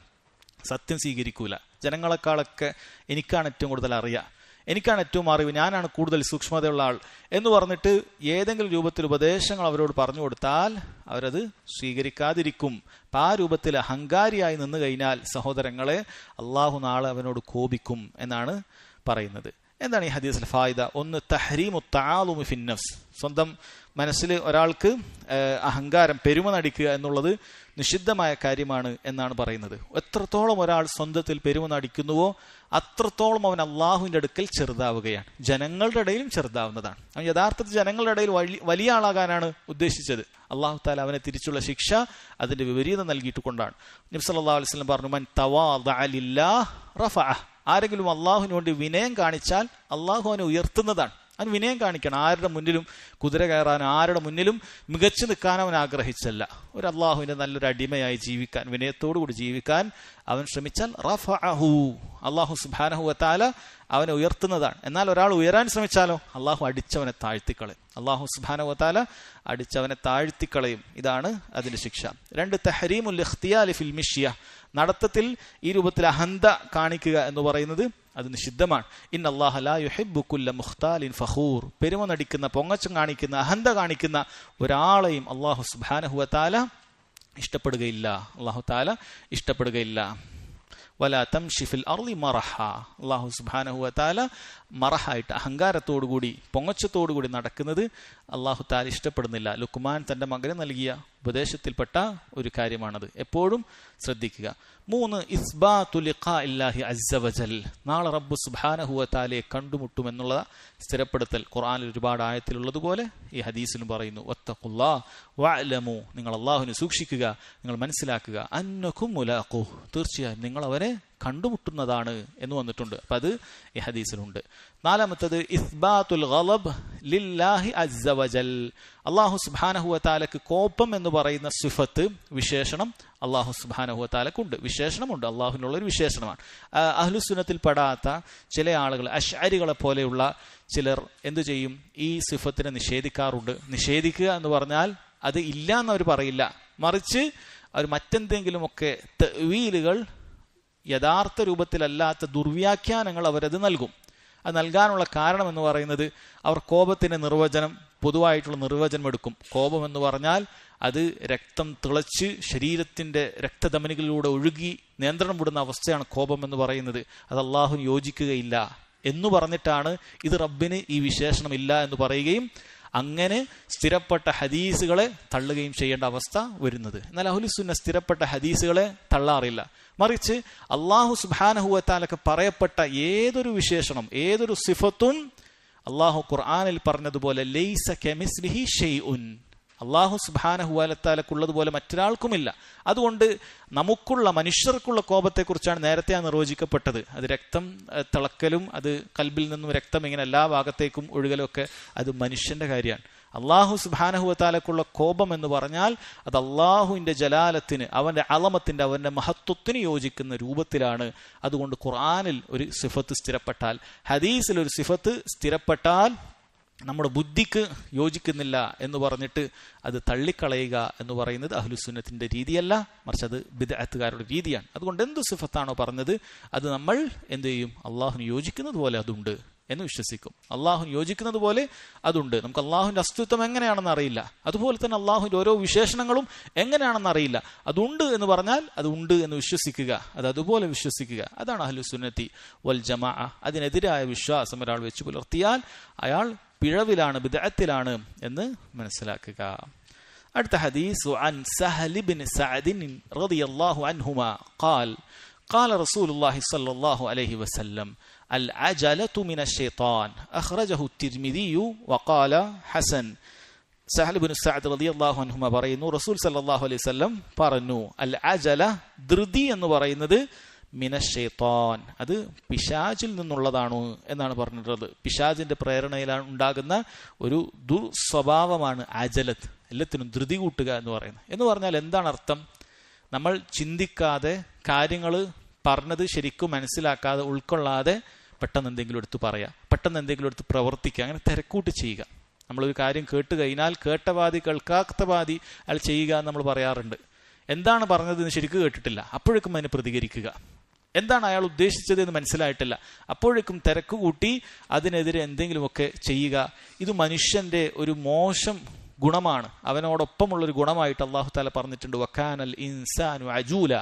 സത്യം സ്വീകരിക്കൂല, ജനങ്ങളെക്കാളൊക്കെ എനിക്കാണ് ഏറ്റവും കൂടുതൽ അറിയാം, എനിക്കാണ് ഏറ്റവും അറിവ്, ഞാനാണ് കൂടുതൽ സൂക്ഷ്മതയുള്ള ആൾ എന്ന് പറഞ്ഞിട്ട് ഏതെങ്കിലും രൂപത്തിൽ ഉപദേശങ്ങൾ അവരോട് പറഞ്ഞു കൊടുത്താൽ അവരത് സ്വീകരിക്കാതിരിക്കും. അപ്പം ആ രൂപത്തിൽ അഹങ്കാരിയായി നിന്ന് കഴിഞ്ഞാൽ സഹോദരങ്ങളെ അള്ളാഹു നാളെ അവനോട് കോപിക്കും എന്നാണ് പറയുന്നത്. എന്താണ് ഈ ഹദീസിൽ ഫായിദ? ഒന്ന്, തഹ്രീമു തആലുമി ഫിൻ നഫ്സ്, സ്വന്തം മനസ്സിൽ ഒരാൾക്ക് അഹങ്കാരം, പെരുമ നടിക്കുക എന്നുള്ളത് നിഷിദ്ധമായ കാര്യമാണ് എന്നാണ് പറയുന്നത്. എത്രത്തോളം ഒരാൾ സ്വന്തത്തിൽ പെരുമ നടിക്കുന്നുവോ അത്രത്തോളം അവൻ അള്ളാഹുവിൻ്റെ അടുക്കൽ ചെറുതാവുകയാണ്, ജനങ്ങളുടെ ഇടയിലും ചെറുതാവുന്നതാണ്. അവൻ യഥാർത്ഥത്തിൽ ജനങ്ങളുടെ ഇടയിൽ വലിയ ആളാകാനാണ് ഉദ്ദേശിച്ചത്. അള്ളാഹു താല അവനെ തിരിച്ചുള്ള ശിക്ഷ അതിന്റെ വിപരീതം നൽകിയിട്ട് കൊണ്ടാണ്. നബി സല്ലല്ലാഹു അലൈഹി വസല്ലം പറഞ്ഞു, മൻ തവാദഅ ലില്ലാഹ് റഫഅഹ്, ആരെങ്കിലും അള്ളാഹുവിന് വേണ്ടി വിനയം കാണിച്ചാൽ അള്ളാഹു അവനെ ഉയർത്തുന്നതാണ്. അവൻ വിനയം കാണിക്കണം. ആരുടെ മുന്നിലും കുതിര കയറാൻ, ആരുടെ മുന്നിലും മികച്ചു നിൽക്കാൻ അവൻ ആഗ്രഹിച്ചല്ല. ഒരു അള്ളാഹുവിന്റെ നല്ലൊരു അടിമയായി ജീവിക്കാൻ, വിനയത്തോടുകൂടി ജീവിക്കാൻ അവൻ ശ്രമിച്ചാൽ റഫഅഹു, അള്ളാഹു സുബ്ഹാനഹു വ തആല അവനെ ഉയർത്തുന്നതാണ്. എന്നാൽ ഒരാൾ ഉയരാൻ ശ്രമിച്ചാലോ അള്ളാഹു അടിച്ചവനെ താഴ്ത്തിക്കളയും. അള്ളാഹു സുബ്ഹാനഹു വ തആല അടിച്ചവനെ താഴ്ത്തിക്കളയും. ഇതാണ് അതിന്റെ ശിക്ഷ. 2, തഹ്രീമുൽ ഇഖ്തിയാലി ഫിൽ മിഷ്യ, നടത്തത്തിൽ ഈ രൂപത്തിൽ അഹന്ത കാണിക്കുക എന്ന് പറയുന്നത് അത് നിഷിദ്ധമാണ്. ഇന്നല്ലാഹ ലാ യുഹിബ്ബു കുല്ല മുഖ്താലിൻ ഫഖൂർ, പെരുമ നടിക്കുന്ന, പൊങ്ങച്ചം കാണിക്കുന്ന, അഹന്ത കാണിക്കുന്ന ഒരാളെയും അള്ളാഹു സുബ്ഹാനഹു വ തആല ഇഷ്ടപ്പെടുകയില്ല. അള്ളാഹു തആല ഇഷ്ടപ്പെടുകയില്ല. വലാ തംശി ഫിൽ അർളി മറഹ, അള്ളാഹു സുബ്ഹാനഹു വ തആല മറഹായിട്ട് അഹങ്കാരത്തോടുകൂടി പൊങ്ങച്ചത്തോടുകൂടി നടക്കുന്നത് അള്ളാഹു തആല ഇഷ്ടപ്പെടുന്നില്ല. ലുക്മാൻ തന്റെ മകന് നൽകിയ ഉപദേശത്തിൽപ്പെട്ട ഒരു കാര്യമാണത്. എപ്പോഴും ശ്രദ്ധിക്കുക. 3, ഇസ്ബാതു ലിഖാഇല്ലാഹി അസ്സ വജൽ, നാളെ റബ്ബ് സുബ്ഹാനഹു വ തആലയെ കണ്ടുമുട്ടുമെന്നുള്ള സ്ഥിരപ്പെടുത്തൽ ഖുർആനിൽ ഒരുപാട് ആയത്തിലുള്ളതുപോലെ ഈ ഹദീസിലും പറയുന്നു. വത്തഖുല്ലാഹ് വഅലമു, നിങ്ങൾ അള്ളാഹുവിനെ സൂക്ഷിക്കുക, നിങ്ങൾ മനസ്സിലാക്കുക, അന്നകും മുലാഖു, തീർച്ചയായും നിങ്ങൾ അവനെ കണ്ടുമുട്ടുന്നതാണ് എന്ന് വന്നിട്ടുണ്ട്. അപ്പം അത് ഈ ഹദീസിലുണ്ട്. 4, ഇസ്ബാത്തുൽ ഗളബ് ലില്ലാഹി അസ്സ വജൽ, അള്ളാഹു സുബ്ഹാനഹു വ തആലക്ക് കോപം എന്ന് പറയുന്ന സിഫത്ത്, വിശേഷണം അള്ളാഹു സുബ്ഹാനഹു വ തആലക്കുണ്ട്. വിശേഷണമുണ്ട്, അള്ളാഹുവിനുള്ളൊരു വിശേഷണമാണ്. അഹ്ലുസുന്നത്തിൽ പെടാത്ത ചില ആളുകൾ, അശ്അരികളെ പോലെയുള്ള ചിലർ എന്തു ചെയ്യും? ഈ സിഫത്തിനെ നിഷേധിക്കാറുണ്ട്. നിഷേധിക്കുക എന്ന് പറഞ്ഞാൽ അത് ഇല്ല എന്നവർ പറയില്ല, മറിച്ച് അവർ മറ്റെന്തെങ്കിലുമൊക്കെ തഅ്വീലുകൾ, യഥാർത്ഥ രൂപത്തിലല്ലാത്ത ദുർവ്യാഖ്യാനങ്ങൾ അവരത് നൽകും. അത് നൽകാനുള്ള കാരണം എന്ന് പറയുന്നത് അവർ കോപത്തിന്റെ നിർവചനം, പൊതുവായിട്ടുള്ള നിർവചനം എടുക്കും. കോപം എന്ന് പറഞ്ഞാൽ അത് രക്തം തിളച്ച് ശരീരത്തിന്റെ രക്തധമനികളിലൂടെ ഒഴുകി നിയന്ത്രണം വിടുന്ന അവസ്ഥയാണ് കോപം എന്ന് പറയുന്നത്. അത് അള്ളാഹുവിന് യോജിക്കുകയില്ല എന്ന് പറഞ്ഞിട്ടാണ് ഇത് റബ്ബിന് ഈ വിശേഷണം ഇല്ല എന്ന് പറയുകയും അങ്ങനെ സ്ഥിരപ്പെട്ട ഹദീസുകളെ തള്ളുകയും ചെയ്യേണ്ട അവസ്ഥ വരുന്നത്. എന്നാൽ അഹ്ലുസുന്ന സ്ഥിരപ്പെട്ട ഹദീസുകളെ തള്ളാറില്ല, മറിച്ച് അള്ളാഹു സുബ്ഹാനഹു വ തആലക്ക് പറയപ്പെട്ട ഏതൊരു വിശേഷണം, ഏതൊരു സിഫത്തും അള്ളാഹു ഖുർആനിൽ പറഞ്ഞതുപോലെ ലൈസ കമിസ്ലിഹി ഷൈഉൻ, അള്ളാഹു സുബ്ഹാനഹു വ തആലക്കുള്ളതുപോലെ മറ്റൊരാൾക്കുമില്ല. അതുകൊണ്ട് നമുക്കുള്ള, മനുഷ്യർക്കുള്ള കോപത്തെക്കുറിച്ചാണ് നേരത്തെ നിർവചിക്കപ്പെട്ടത്. അത് രക്തം തിളക്കലും, അത് കൽബിൽ നിന്നും രക്തം ഇങ്ങനെ എല്ലാ ഭാഗത്തേക്കും ഒഴുകലും ഒക്കെ അത് മനുഷ്യന്റെ കാര്യമാണ്. അള്ളാഹു സുബ്ഹാനഹു വ തആലക്കുള്ള കോപം എന്ന് പറഞ്ഞാൽ അത് അള്ളാഹുവിന്റെ ജലാലത്തിന്, അവന്റെ അളമത്തിന്റെ, അവന്റെ മഹത്വത്തിന് യോജിക്കുന്ന രൂപത്തിലാണ്. അതുകൊണ്ട് ഖുർആനിൽ ഒരു സിഫത്ത് സ്ഥിരപ്പെട്ടാൽ, ഹദീസിൽ ഒരു സിഫത്ത് സ്ഥിരപ്പെട്ടാൽ നമ്മുടെ ബുദ്ധിക്ക് യോജിക്കുന്നില്ല എന്ന് പറഞ്ഞിട്ട് അത് തള്ളിക്കളയുക എന്ന് പറയുന്നത് അഹ്ലുസുന്നത്തിന്റെ രീതിയല്ല, മറിച്ച് അത് ബിദ്അത്തുകാരുടെ രീതിയാണ്. അതുകൊണ്ട് എന്ത് സിഫത്താണോ പറഞ്ഞത് അത് നമ്മൾ എന്ത് ചെയ്യും? അള്ളാഹുവിന് യോജിക്കുന്നത് പോലെ അതുണ്ട് എന്ന് വിശ്വസിക്കും. അള്ളാഹുവിന് യോജിക്കുന്നത് പോലെ അതുണ്ട്. നമുക്ക് അള്ളാഹുവിന്റെ അസ്തിത്വം എങ്ങനെയാണെന്ന് അറിയില്ല, അതുപോലെ തന്നെ അള്ളാഹുവിന്റെ ഓരോ വിശേഷണങ്ങളും എങ്ങനെയാണെന്ന് അറിയില്ല. അതുണ്ട് എന്ന് പറഞ്ഞാൽ അത് ഉണ്ട് എന്ന് വിശ്വസിക്കുക, അത് അതുപോലെ വിശ്വസിക്കുക. അതാണ് അഹ്ലുസുന്നത്തി വൽ ജമാഅ. അതിനെതിരായ വിശ്വാസം ഒരാൾ വെച്ച് പുലർത്തിയാൽ അയാൾ പിഴവിലാണ്, ബിദ്അത്തിലാണ് എന്ന് മനസ്സിലാക്കുക. അടുത്ത ഹദീസ് അൻ സഹൽ ഇബ്നു സഅദ് റളിയല്ലാഹു അൻഹുമാ ഖാൽ ഖാല റസൂലുള്ളാഹി സ്വല്ലല്ലാഹു അലൈഹി വസല്ലം അൽ അജലതു മിനശ് ശൈത്താൻ അഖ്റജഹു തിർമിദിയു വഖാല ഹസൻ. സഹൽ ഇബ്നു സഅദ് റളിയല്ലാഹു അൻഹുമാ പറയുന്നു, റസൂൽ സല്ലല്ലാഹു അലൈഹി വസല്ലം പറഞ്ഞു, അൽ അജല, ധൃതി എന്ന് പറയുന്നത് മിനശ് ശൈത്താൻ, അത് പിശാചിൽ നിന്നുള്ളതാണോ എന്നാണ് പറഞ്ഞിട്ടുള്ളത്. പിശാചിന്റെ പ്രേരണയിലാണ് ഉണ്ടാകുന്ന ഒരു ദുർസ്വഭാവമാണ് അജലത്ത്, എല്ലാത്തിനും ധൃതി കൂട്ടുക എന്ന് പറയുന്നത്. എന്ന് പറഞ്ഞാൽ എന്താണ് അർത്ഥം? നമ്മൾ ചിന്തിക്കാതെ, കാര്യങ്ങൾ പറഞ്ഞത് ശരിക്കും മനസ്സിലാക്കാതെ, ഉൾക്കൊള്ളാതെ പെട്ടെന്ന് എന്തെങ്കിലും എടുത്ത് പറയുക, പെട്ടെന്ന് എന്തെങ്കിലും എടുത്ത് പ്രവർത്തിക്കുക, അങ്ങനെ തിരക്കൂട്ട് ചെയ്യുക. നമ്മളൊരു കാര്യം കേട്ട് കഴിഞ്ഞാൽ കേട്ട പാതി കേൾക്കാത്ത പാതി അയാൾ ചെയ്യുക എന്ന് നമ്മൾ പറയാറുണ്ട്. എന്താണ് പറഞ്ഞതെന്ന് ശരിക്കും കേട്ടിട്ടില്ല, അപ്പോഴേക്കും അതിന് പ്രതികരിക്കുക. എന്താണ് അയാൾ ഉദ്ദേശിച്ചത് എന്ന് മനസ്സിലായിട്ടില്ല. അപ്പോഴേക്കും തിരക്ക് കൂട്ടി അതിനെതിരെ എന്തെങ്കിലുമൊക്കെ ചെയ്യുക. ഇത് മനുഷ്യന്റെ ഒരു മോശം ഗുണമാണ്. അവനോടൊപ്പമുള്ളൊരു ഗുണമായിട്ട് അള്ളാഹു താല പറഞ്ഞിട്ടുണ്ട്, വക്കാനൽ ഇൻസാനു അജൂല.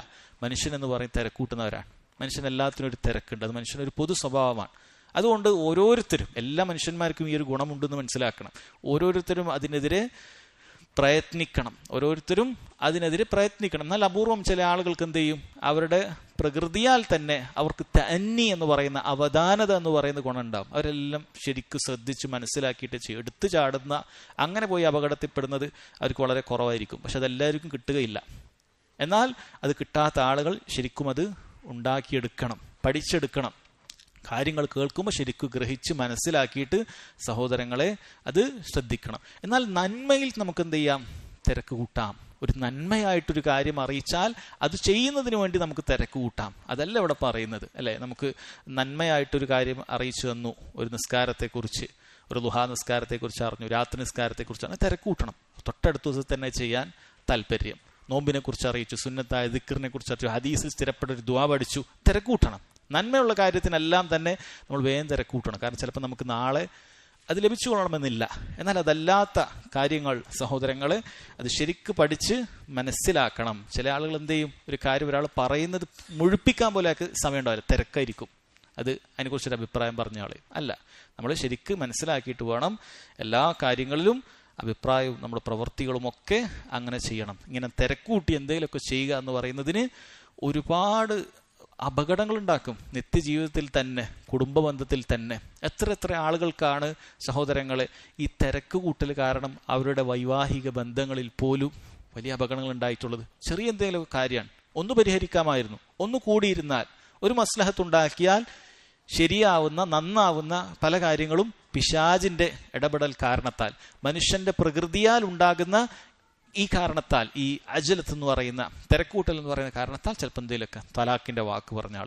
മനുഷ്യൻ എന്ന് പറയും തിരക്കൂട്ടുന്നവരാണ്. മനുഷ്യൻ എല്ലാത്തിനും ഒരു തിരക്കുണ്ട്. അത് മനുഷ്യനൊരു പൊതു സ്വഭാവമാണ്. അതുകൊണ്ട് ഓരോരുത്തരും, എല്ലാ മനുഷ്യന്മാർക്കും ഈ ഒരു ഗുണമുണ്ടെന്ന് മനസ്സിലാക്കണം. ഓരോരുത്തരും അതിനെതിരെ പ്രയത്നിക്കണം. എന്നാൽ അപൂർവം ചില ആളുകൾക്ക് എന്ത് ചെയ്യും, അവരുടെ പ്രകൃതിയാൽ തന്നെ അവർക്ക് തന്നി എന്ന് പറയുന്ന അവധാനത എന്ന് പറയുന്ന ഗുണം ഉണ്ടാവും. അവരെല്ലാം ശരിക്കും ശ്രദ്ധിച്ച് മനസ്സിലാക്കിയിട്ട് ചെയ്യും. എടുത്തു ചാടുന്ന, അങ്ങനെ പോയി അപകടത്തിൽപ്പെടുന്നത് അവർക്ക് വളരെ കുറവായിരിക്കും. പക്ഷെ അതെല്ലാവർക്കും കിട്ടുകയില്ല. എന്നാൽ അത് കിട്ടാത്ത ആളുകൾ ശരിക്കും അത് ഉണ്ടാക്കിയെടുക്കണം, പഠിച്ചെടുക്കണം. കാര്യങ്ങൾ കേൾക്കുമ്പോൾ ശരിക്കും ഗ്രഹിച്ച് മനസ്സിലാക്കിയിട്ട് സഹോദരങ്ങളെ അത് ശ്രദ്ധിക്കണം. എന്നാൽ നന്മയിൽ നമുക്ക് എന്ത് ചെയ്യാം, തിരക്ക് കൂട്ടാം. ഒരു നന്മയായിട്ടൊരു കാര്യം അറിയിച്ചാൽ അത് ചെയ്യുന്നതിന് വേണ്ടി നമുക്ക് തിരക്ക് കൂട്ടാം. അതല്ല ഇവിടെ പറയുന്നത്, അല്ലേ? നമുക്ക് നന്മയായിട്ടൊരു കാര്യം അറിയിച്ചു തന്നു, ഒരു നിസ്കാരത്തെക്കുറിച്ച്, ഒരു ദുഹാ നിസ്കാരത്തെക്കുറിച്ച് അറിഞ്ഞു, രാത്രി നിസ്കാരത്തെക്കുറിച്ചാണ്, തിരക്ക് കൂട്ടണം. തൊട്ടടുത്ത ദിവസം തന്നെ ചെയ്യാൻ താല്പര്യം. നോമ്പിനെ കുറിച്ച് അറിയിച്ചു, സുന്നത്തായ ദിക്റിനെ കുറിച്ച് അറിയിച്ചു, ഹദീസിൽ സ്ഥിരപ്പെട്ട ഒരു ദുആ പഠിച്ചു, തിരക്ക് കൂട്ടണം. നന്മയുള്ള കാര്യത്തിനെല്ലാം തന്നെ നമ്മൾ വേഗം തിരക്ക് കൂട്ടണം. കാരണം ചിലപ്പോൾ നമുക്ക് നാളെ അത് ലഭിച്ചു കൊള്ളണമെന്നില്ല. എന്നാൽ അതല്ലാത്ത കാര്യങ്ങൾ സഹോദരങ്ങളെ അത് ശരിക്ക് പഠിച്ച് മനസ്സിലാക്കണം. ചില ആളുകൾ എന്ത് ചെയ്യും, ഒരു കാര്യം ഒരാൾ പറയുന്നത് മുഴുപ്പിക്കാൻ പോലെ സമയം ഉണ്ടാവില്ല, തിരക്കായിരിക്കും. അത് അതിനെക്കുറിച്ചൊരു അഭിപ്രായം പറഞ്ഞ ആള് അല്ല. നമ്മൾ ശരിക്ക് മനസ്സിലാക്കിയിട്ട് വേണം എല്ലാ കാര്യങ്ങളിലും അഭിപ്രായവും നമ്മുടെ പ്രവൃത്തികളും ഒക്കെ അങ്ങനെ ചെയ്യണം. ഇങ്ങനെ തിരക്കൂട്ടി എന്തെങ്കിലുമൊക്കെ ചെയ്യുക എന്ന് പറയുന്നതിന് ഒരുപാട് അപകടങ്ങളുണ്ടാക്കും. നിത്യജീവിതത്തിൽ തന്നെ, കുടുംബ ബന്ധത്തിൽ തന്നെ എത്ര ആളുകൾക്കാണ് സഹോദരങ്ങളെ ഈ തിരക്ക് കൂട്ടൽ കാരണം അവരുടെ വൈവാഹിക ബന്ധങ്ങളിൽ പോലും വലിയ അപകടങ്ങൾ ഉണ്ടായിട്ടുള്ളത്. ചെറിയ എന്തെങ്കിലും കാര്യമാണ്, ഒന്ന് പരിഹരിക്കാമായിരുന്നു. ഒന്ന് കൂടിയിരുന്നാൽ, ഒരു മസ്ലഹത്തുണ്ടാക്കിയാൽ ശരിയാവുന്ന, നന്നാവുന്ന പല കാര്യങ്ങളും പിശാചിന്റെ ഇടപെടൽ കാരണത്താൽ, മനുഷ്യന്റെ പ്രകൃതിയാൽ ഉണ്ടാകുന്ന ഈ കാരണത്താൽ, ഈ അജലത്ത് എന്ന് പറയുന്ന തിരക്കൂട്ടൽ എന്ന് പറയുന്ന കാരണത്താൽ ചിലപ്പോൾ എന്തെങ്കിലുമൊക്കെ തലാഖിന്റെ വാക്ക് പറഞ്ഞ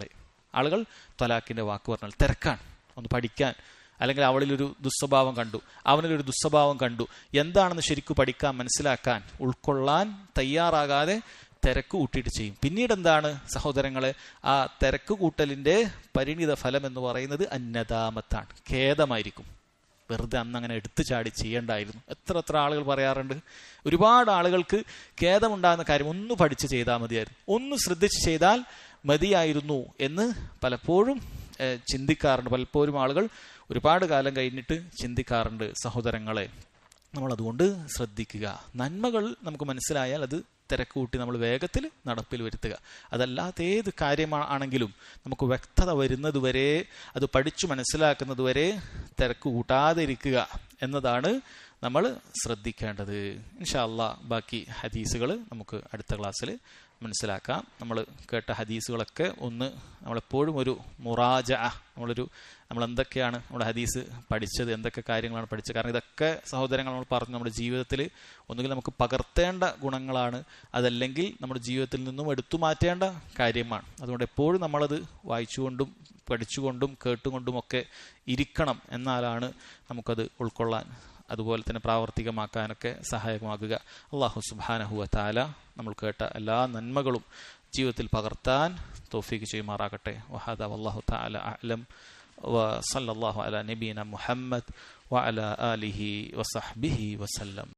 ആളുകൾ തലാഖിന്റെ വാക്ക് പറഞ്ഞാൽ തിരക്കാണ്. ഒന്ന് പഠിക്കാൻ, അല്ലെങ്കിൽ അവളിലൊരു ദുസ്വഭാവം കണ്ടു, അവനിലൊരു ദുസ്വഭാവം കണ്ടു, എന്താണെന്ന് ശരിക്കും പഠിക്കാൻ, മനസ്സിലാക്കാൻ, ഉൾക്കൊള്ളാൻ തയ്യാറാകാതെ തിരക്ക് കൂട്ടിയിട്ട് ചെയ്യും. പിന്നീട് എന്താണ് സഹോദരങ്ങളെ, ആ തിരക്ക് കൂട്ടലിന്റെ പരിണിത ഫലം എന്ന് പറയുന്നത് അന്നദാമത്താണ്, ഖേദമായിരിക്കും. വെറുതെ അന്ന് അങ്ങനെ എടുത്തു ചാടി ചെയ്യേണ്ടായിരുന്നു. എത്ര ആളുകൾ പറയാറുണ്ട്. ഒരുപാട് ആളുകൾക്ക് ഖേദമുണ്ടാകുന്ന കാര്യം ഒന്ന് പഠിച്ച് ചെയ്താൽ മതിയായിരുന്നു, ഒന്ന് ശ്രദ്ധിച്ച് ചെയ്താൽ മതിയായിരുന്നു എന്ന് പലപ്പോഴും ചിന്തിക്കാറുണ്ട്. പലപ്പോഴും ആളുകൾ ഒരുപാട് കാലം കഴിഞ്ഞിട്ട് ചിന്തിക്കാറുണ്ട്. സഹോദരങ്ങളെ, നമ്മൾ അതുകൊണ്ട് ശ്രദ്ധിക്കുക. നന്മകൾ നമുക്ക് മനസ്സിലായാൽ അത് തിരക്ക് കൂട്ടി നമ്മൾ വേഗത്തിൽ നടപ്പിൽ വരുത്തുക. അതല്ലാത്ത ഏത് കാര്യമാണെങ്കിലും നമുക്ക് വ്യക്തത വരുന്നതുവരെ, അത് പഠിച്ചു മനസ്സിലാക്കുന്നതുവരെ തിരക്ക് കൂട്ടാതെ ഇരിക്കുക എന്നതാണ് നമ്മൾ ശ്രദ്ധിക്കേണ്ടത്. ഇൻഷാ അല്ലാഹ് ബാക്കി ഹദീസുകൾ നമുക്ക് അടുത്ത ക്ലാസ്സിൽ മനസ്സിലാക്കാം. നമ്മൾ കേട്ട ഹദീസുകളൊക്കെ ഒന്ന് നമ്മളെപ്പോഴും ഒരു മുറാജഅ, നമ്മൾ എന്തൊക്കെയാണ് നമ്മുടെ ഹദീസ് പഠിച്ചത്, എന്തൊക്കെ കാര്യങ്ങളാണ് പഠിച്ചത്. കാരണം ഇതൊക്കെ സഹോദരങ്ങൾ നമ്മൾ പറഞ്ഞു നമ്മുടെ ജീവിതത്തിൽ ഒന്നുകിൽ നമുക്ക് പകർത്തേണ്ട ഗുണങ്ങളാണ്, അതല്ലെങ്കിൽ നമ്മുടെ ജീവിതത്തിൽ നിന്നും എടുത്തു മാറ്റേണ്ട കാര്യമാണ്. അതുകൊണ്ട് എപ്പോഴും നമ്മളത് വായിച്ചുകൊണ്ടും പഠിച്ചുകൊണ്ടും കേട്ടുകൊണ്ടുമൊക്കെ ഇരിക്കണം. എന്നാലാണ് നമുക്കത് ഉൾക്കൊള്ളാൻ, അതുപോലെ തന്നെ പ്രാവർത്തികമാക്കാനൊക്കെ സഹായകമാകുക. അല്ലാഹു സുബ്ഹാനഹു വ തആല നമ്മൾ കേട്ട എല്ലാ നന്മകളും ജീവിതത്തിൽ പകർത്താൻ തൗഫീഖ് ചെയ്യുമാറാകട്ടെ. വഹദാ വല്ലാഹു തആല അഅലം വസല്ലല്ലാഹു അലാ നബിയിന മുഹമ്മദ് വഅലാ ആലിഹി വസഹ്ബിഹി വസല്ലം.